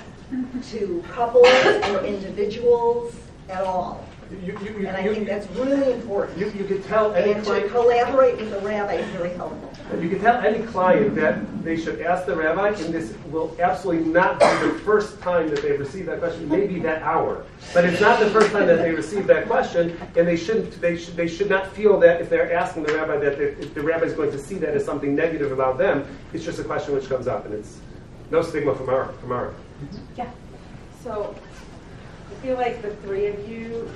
to couples or individuals at all. And I think that's really important. You can tell any and client, to collaborate with the rabbi is very helpful. you can tell any client that they should ask the rabbi, and this will absolutely not be the first time that they've received that question, maybe that hour. But it's not the first time that they received that question, and they should not feel that if they're asking the rabbi that if the rabbi is going to see that as something negative about them. It's just a question which comes up, and it's no stigma from our. Yeah. So I feel like the three of you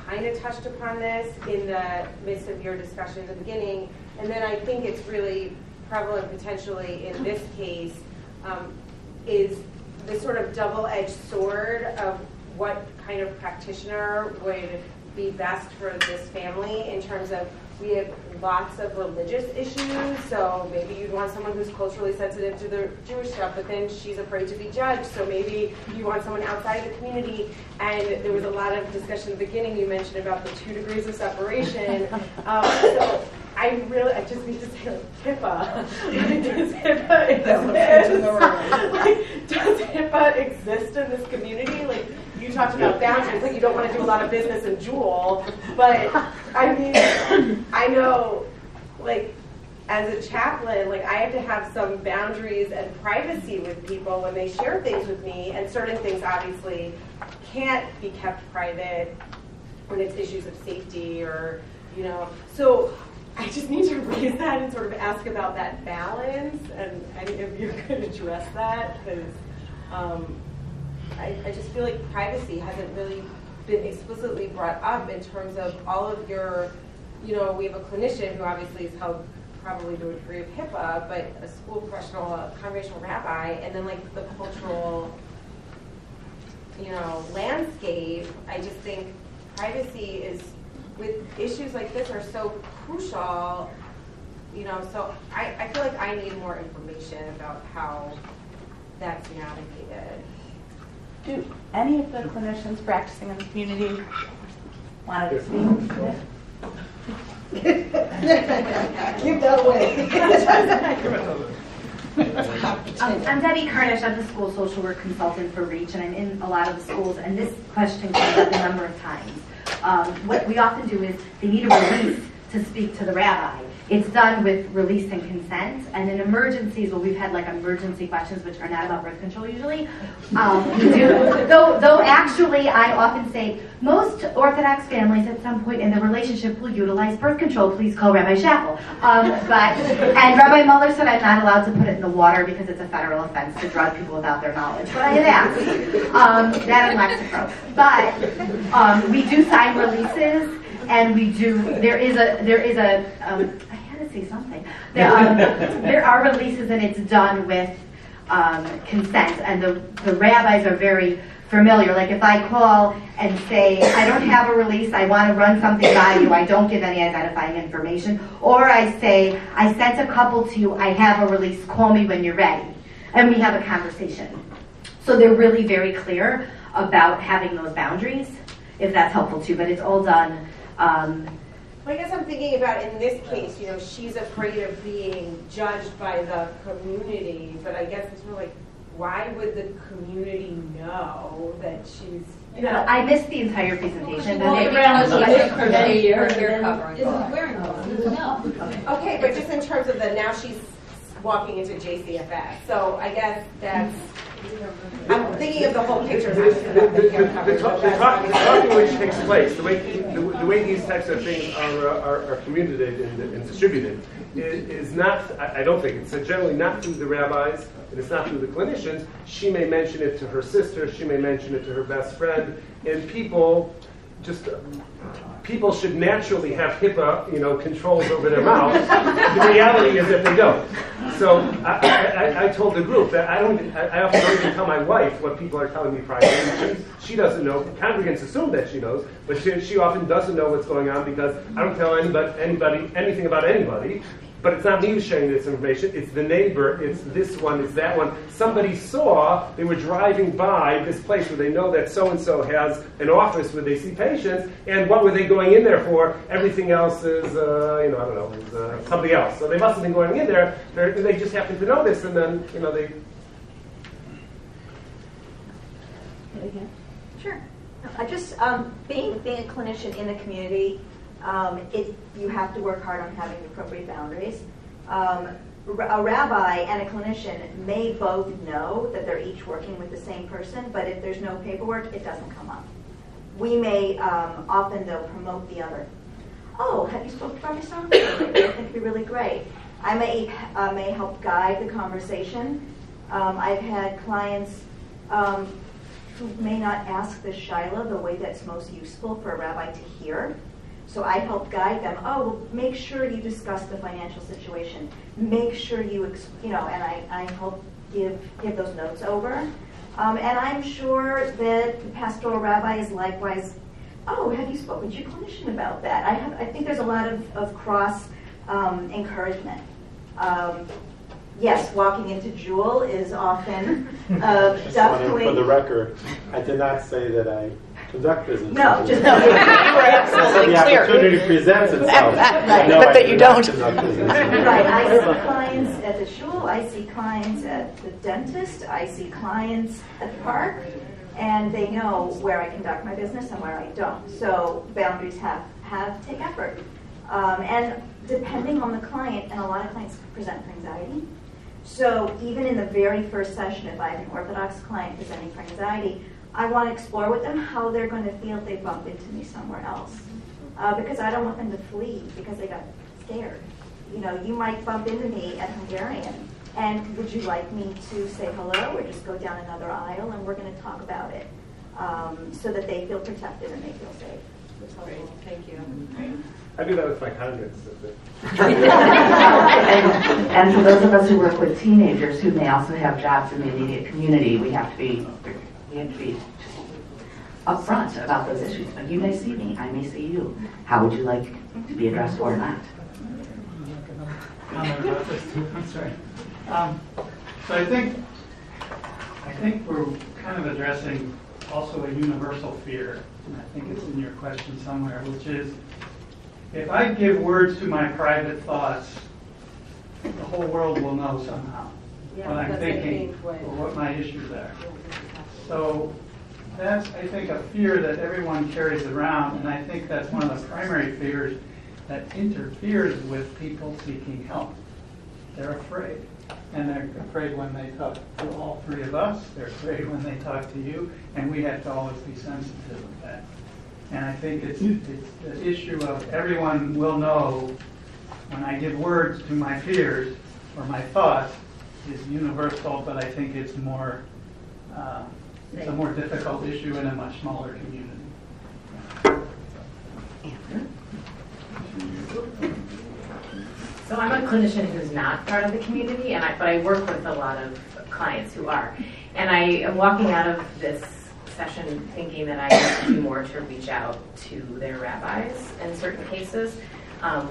kind of touched upon this in the midst of your discussion at the beginning, and then I think it's really prevalent potentially in this case is the sort of double-edged sword of what kind of practitioner would be best for this family in terms of we have lots of religious issues, so maybe you'd want someone who's culturally sensitive to the Jewish stuff, but then she's afraid to be judged, so maybe you want someone outside the community. And there was a lot of discussion at the beginning, you mentioned about the 2 degrees of separation. So I just need to say, like, HIPAA. Does HIPAA exist in this community? Like, you talked about boundaries, like you don't want to do a lot of business in Jewel, but I mean, I know, like, as a chaplain, like I have to have some boundaries and privacy with people when they share things with me, and certain things obviously can't be kept private when it's issues of safety or, you know, so I just need to raise that and sort of ask about that balance, and any of you could address that, because I just feel like privacy hasn't really been explicitly brought up in terms of all of your, you know, we have a clinician who obviously is held probably to a degree of HIPAA, but a school professional, a congregational rabbi, and then like the cultural, you know, landscape. I just think privacy is, with issues like this, are so crucial, you know, so I feel like I need more information about how that's navigated. Do any of the clinicians practicing in the community want to speak? Give that away. I'm Debbie Karnish. I'm the school social work consultant for REACH, and I'm in a lot of the schools, and this question comes up a number of times. What we often do is they need a release to speak to the rabbi. It's done with release and consent, and in emergencies, well, we've had like emergency questions, which are not about birth control usually. We do, though actually, I often say most Orthodox families at some point in the relationship will utilize birth control. Please call Rabbi Schaffel. And Rabbi Moller said I'm not allowed to put it in the water because it's a federal offense to drug people without their knowledge. But I had asked that in Lexapro. But we do sign releases. And we do. There is a. I had to say something. There are releases, and it's done with consent. And the rabbis are very familiar. Like if I call and say I don't have a release, I want to run something by you, I don't give any identifying information, or I say I sent a couple to you, I have a release, call me when you're ready, and we have a conversation. So they're really very clear about having those boundaries, if that's helpful too. But it's all done. Well, I guess I'm thinking about in this case, you know, she's afraid of being judged by the community, but I guess it's really like, why would the community know that she's, you know? I missed the entire presentation. Okay, but just in terms of the, now she's walking into JCFS, so I guess that's, I'm thinking of the whole picture. The talking which takes place, the way these types of things are communicated and distributed is not, I don't think, it's generally not through the rabbis, and it's not through the clinicians. She may mention it to her sister, she may mention it to her best friend, and people should naturally have HIPAA, you know, controls over their mouths. The reality is that they don't. So I told the group that I often don't even tell my wife what people are telling me privately. She doesn't know. Congregants assume that she knows, but she often doesn't know what's going on because I don't tell anybody anything about anybody. but it's not me who's sharing this information, it's the neighbor, it's this one, it's that one. Somebody saw, they were driving by this place where they know that so-and-so has an office where they see patients, and what were they going in there for? Everything else is, is something else. So they must have been going in there, they just happened to know this, and then, they... Sure. I just being a clinician in the community, you have to work hard on having appropriate boundaries. A rabbi and a clinician may both know that they're each working with the same person, but if there's no paperwork, it doesn't come up. We may often, though, promote the other. Oh, have you spoken to Rabbi Stein? I think it'd be really great. I may help guide the conversation. I've had clients who may not ask the shaila the way that's most useful for a rabbi to hear. So I help guide them. Oh, well, make sure you discuss the financial situation. Make sure you, and I help give those notes over. And I'm sure that the pastoral rabbi is likewise, oh, have you spoken to your clinician about that? I think there's a lot of cross encouragement. Yes, walking into Jewel is often definitely... For the record, I did not say that I conduct business. No, just no. You were absolutely clear. The opportunity presents itself. Right. No, but that you don't. Right. I see clients at the shul. I see clients at the dentist. I see clients at the park, and they know where I conduct my business and where I don't. So boundaries have take effort, and depending on the client, and a lot of clients present for anxiety. So even in the very first session, if I have an Orthodox client presenting for anxiety, I want to explore with them how they're going to feel if they bump into me somewhere else. Because I don't want them to flee because they got scared. You might bump into me at Hungarian, and would you like me to say hello or just go down another aisle, and we're going to talk about it so that they feel protected and they feel safe. Great, thank you. I do that with my congress. And for those of us who work with teenagers who may also have jobs in the immediate community, we have to be upfront about those issues. But you may see me, I may see you. How would you like to be addressed or not? I'm sorry. So I think we're kind of addressing also a universal fear, and I think it's in your question somewhere, which is if I give words to my private thoughts, the whole world will know somehow what I'm thinking or what my issues are. So that's, I think, a fear that everyone carries around, and I think that's one of the primary fears that interferes with people seeking help. They're afraid. And they're afraid when they talk to all three of us. They're afraid when they talk to you. And we have to always be sensitive of that. And I think it's the issue of everyone will know when I give words to my fears or my thoughts is universal, but I think it's more it's a more difficult issue in a much smaller community. So I'm a clinician who's not part of the community, but I work with a lot of clients who are. And I am walking out of this session thinking that I need to do more to reach out to their rabbis in certain cases.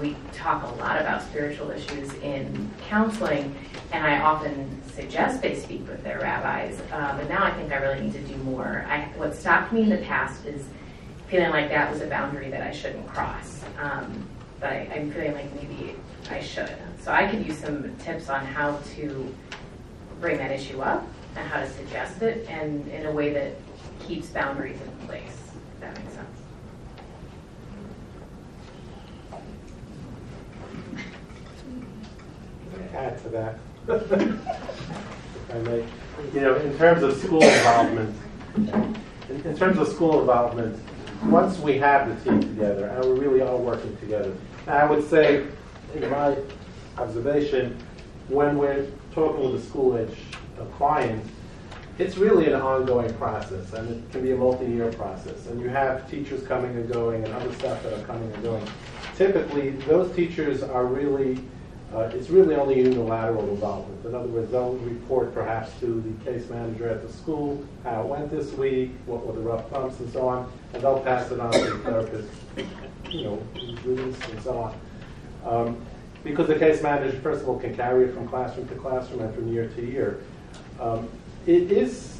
We talk a lot about spiritual issues in counseling, and I often suggest they speak with their rabbis. But now I think I really need to do more. What stopped me in the past is feeling like that was a boundary that I shouldn't cross. But I'm feeling like maybe I should. So I could use some tips on how to bring that issue up and how to suggest it, and in a way that keeps boundaries in place, if that makes sense. Add to that, if I may. In terms of school involvement, once we have the team together and we really are working together, I would say, in my observation, when we're talking with a school-age client, it's really an ongoing process, and it can be a multi-year process. And you have teachers coming and going and other staff that are coming and going. Typically, those teachers are really, it's really only unilateral involvement. In other words, they'll report perhaps to the case manager at the school, how it went this week, what were the rough bumps and so on, and they'll pass it on to the therapist, release and so on. because the case manager, first of all, can carry it from classroom to classroom and from year to year. It is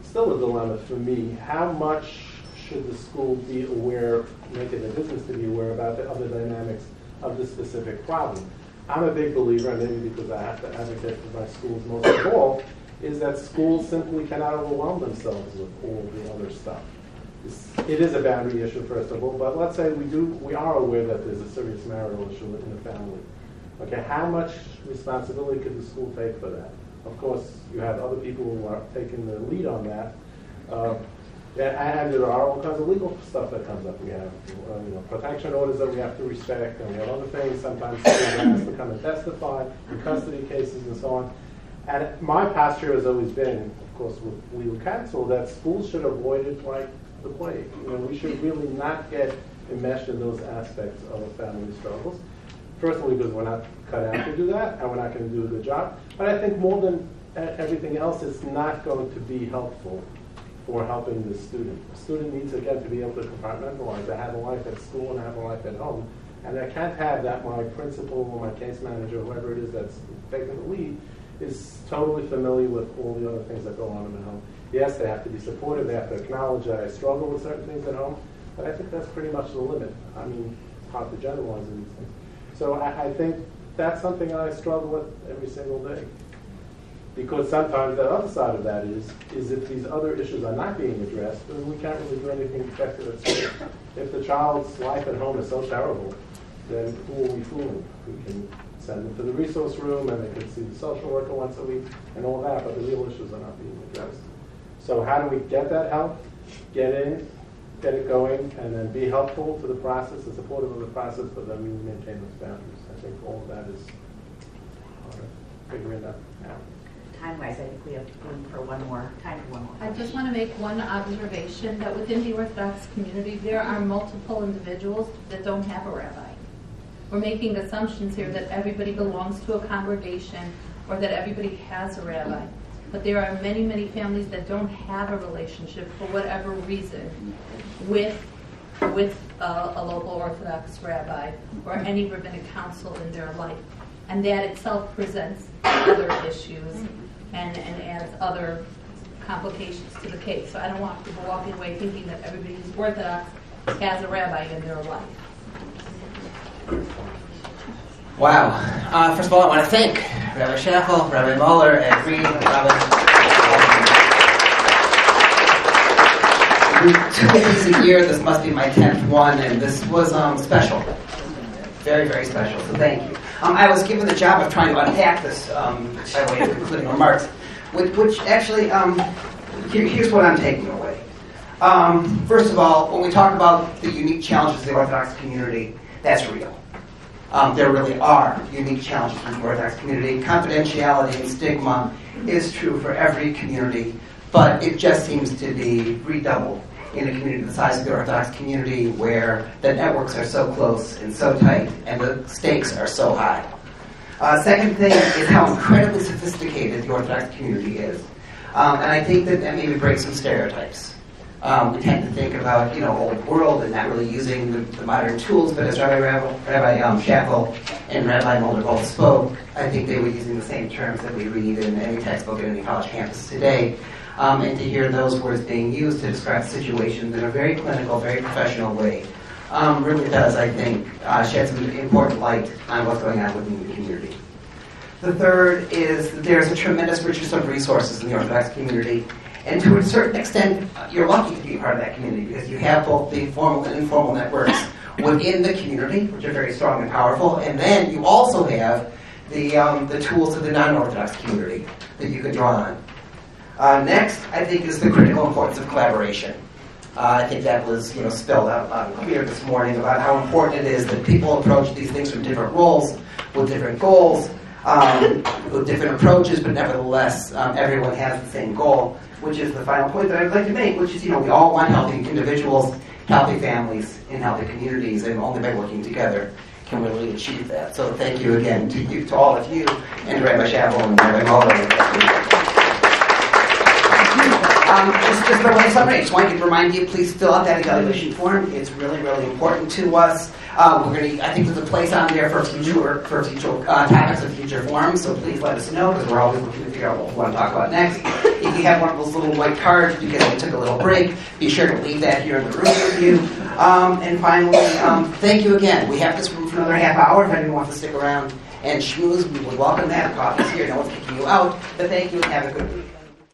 still a dilemma for me. How much should the school be aware, make it a business to be aware about the other dynamics of the specific problem? I'm a big believer, and maybe because I have to advocate for my schools most of all, is that schools simply cannot overwhelm themselves with all the other stuff. It is a boundary issue, first of all, but let's say we are aware that there's a serious marital issue in the family. Okay, how much responsibility could the school take for that? Of course, you have other people who are taking the lead on that. And there are all kinds of legal stuff that comes up. We have protection orders that we have to respect, and we have other things. Sometimes someone has to come and testify in custody cases and so on. And my posture has always been, of course, with legal counsel, that schools should avoid it like the plague. We should really not get enmeshed in those aspects of family struggles. First of all, because we're not cut out to do that, and we're not going to do a good job. But I think more than everything else, it's not going to be helpful for helping the student. The student needs, again, to be able to compartmentalize. I have a life at school and I have a life at home. And I can't have that my principal or my case manager, whoever it is that's taking the lead, is totally familiar with all the other things that go on in the home. Yes, they have to be supportive. They have to acknowledge that I struggle with certain things at home. But I think that's pretty much the limit. I mean, it's hard to generalize these things. So I think that's something I struggle with every single day. Because sometimes the other side of that is if these other issues are not being addressed, then we can't really do anything effective at school. If the child's life at home is so terrible, then who are we fooling? We can send them to the resource room and they can see the social worker once a week and all that, but the real issues are not being addressed. So how do we get that help? Get in, get it going, and then be helpful to the process and supportive of the process, but then we maintain those boundaries. I think all of that is figuring that out. Time-wise, I think we have time for one more. I just want to make one observation that within the Orthodox community, there are multiple individuals that don't have a rabbi. We're making assumptions here that everybody belongs to a congregation or that everybody has a rabbi. But there are many, many families that don't have a relationship for whatever reason with a local Orthodox rabbi or any rabbinic council in their life. And that itself presents other issues and adds other complications to the case. So I don't want people walking away thinking that everybody who's Orthodox has a rabbi in their life. Wow. First of all, I want to thank Rabbi Schaffel, Rabbi Moller, and Reed, and Robin. We do these a year. This must be my 10th one, and this was special. Very, very special, so thank you. I was given the job of trying to unpack this by way of concluding remarks, which actually, here's what I'm taking away. First of all, when we talk about the unique challenges of the Orthodox community, that's real. There really are unique challenges in the Orthodox community. Confidentiality and stigma is true for every community, but it just seems to be redoubled in a community the size of the Orthodox community where the networks are so close and so tight and the stakes are so high. Second thing is how incredibly sophisticated the Orthodox community is. And I think that maybe breaks some stereotypes. We tend to think about, old world and not really using the modern tools, but as Rabbi Schaffel and Rabbi Moller both spoke, I think they were using the same terms that we read in any textbook at any college campus today. And to hear those words being used to describe situations in a very clinical, very professional way really does, I think, shed some important light on what's going on within the community. The third is that there's a tremendous richness of resources in the Orthodox community. And to a certain extent, you're lucky to be a part of that community because you have both the formal and informal networks within the community, which are very strong and powerful, and then you also have the tools of the non-Orthodox community that you can draw on. Next, I think, is the critical importance of collaboration. I think that was spelled out loud and clear this morning about how important it is that people approach these things from different roles, with different goals, with different approaches, but nevertheless, everyone has the same goal, which is the final point that I'd like to make, which is, we all want healthy individuals, healthy families, and healthy communities, and only by working together can we really achieve that. So thank you again to all of you, and to Rabbi Schaffel and Rabbi Moller. Just by way of summary, I just wanted to remind you, please fill out that evaluation form. It's really, really important to us. I think there's a place on there for future topics of future forums, so please let us know, because we're always looking to figure out what we want to talk about next. If you have one of those little white cards because you took a little break, be sure to leave that here in the room with you. And finally, thank you again. We have this room for another half hour if anyone wants to stick around and schmooze. We would welcome that. Coffee's here. No one's kicking you out. But thank you and have a good week.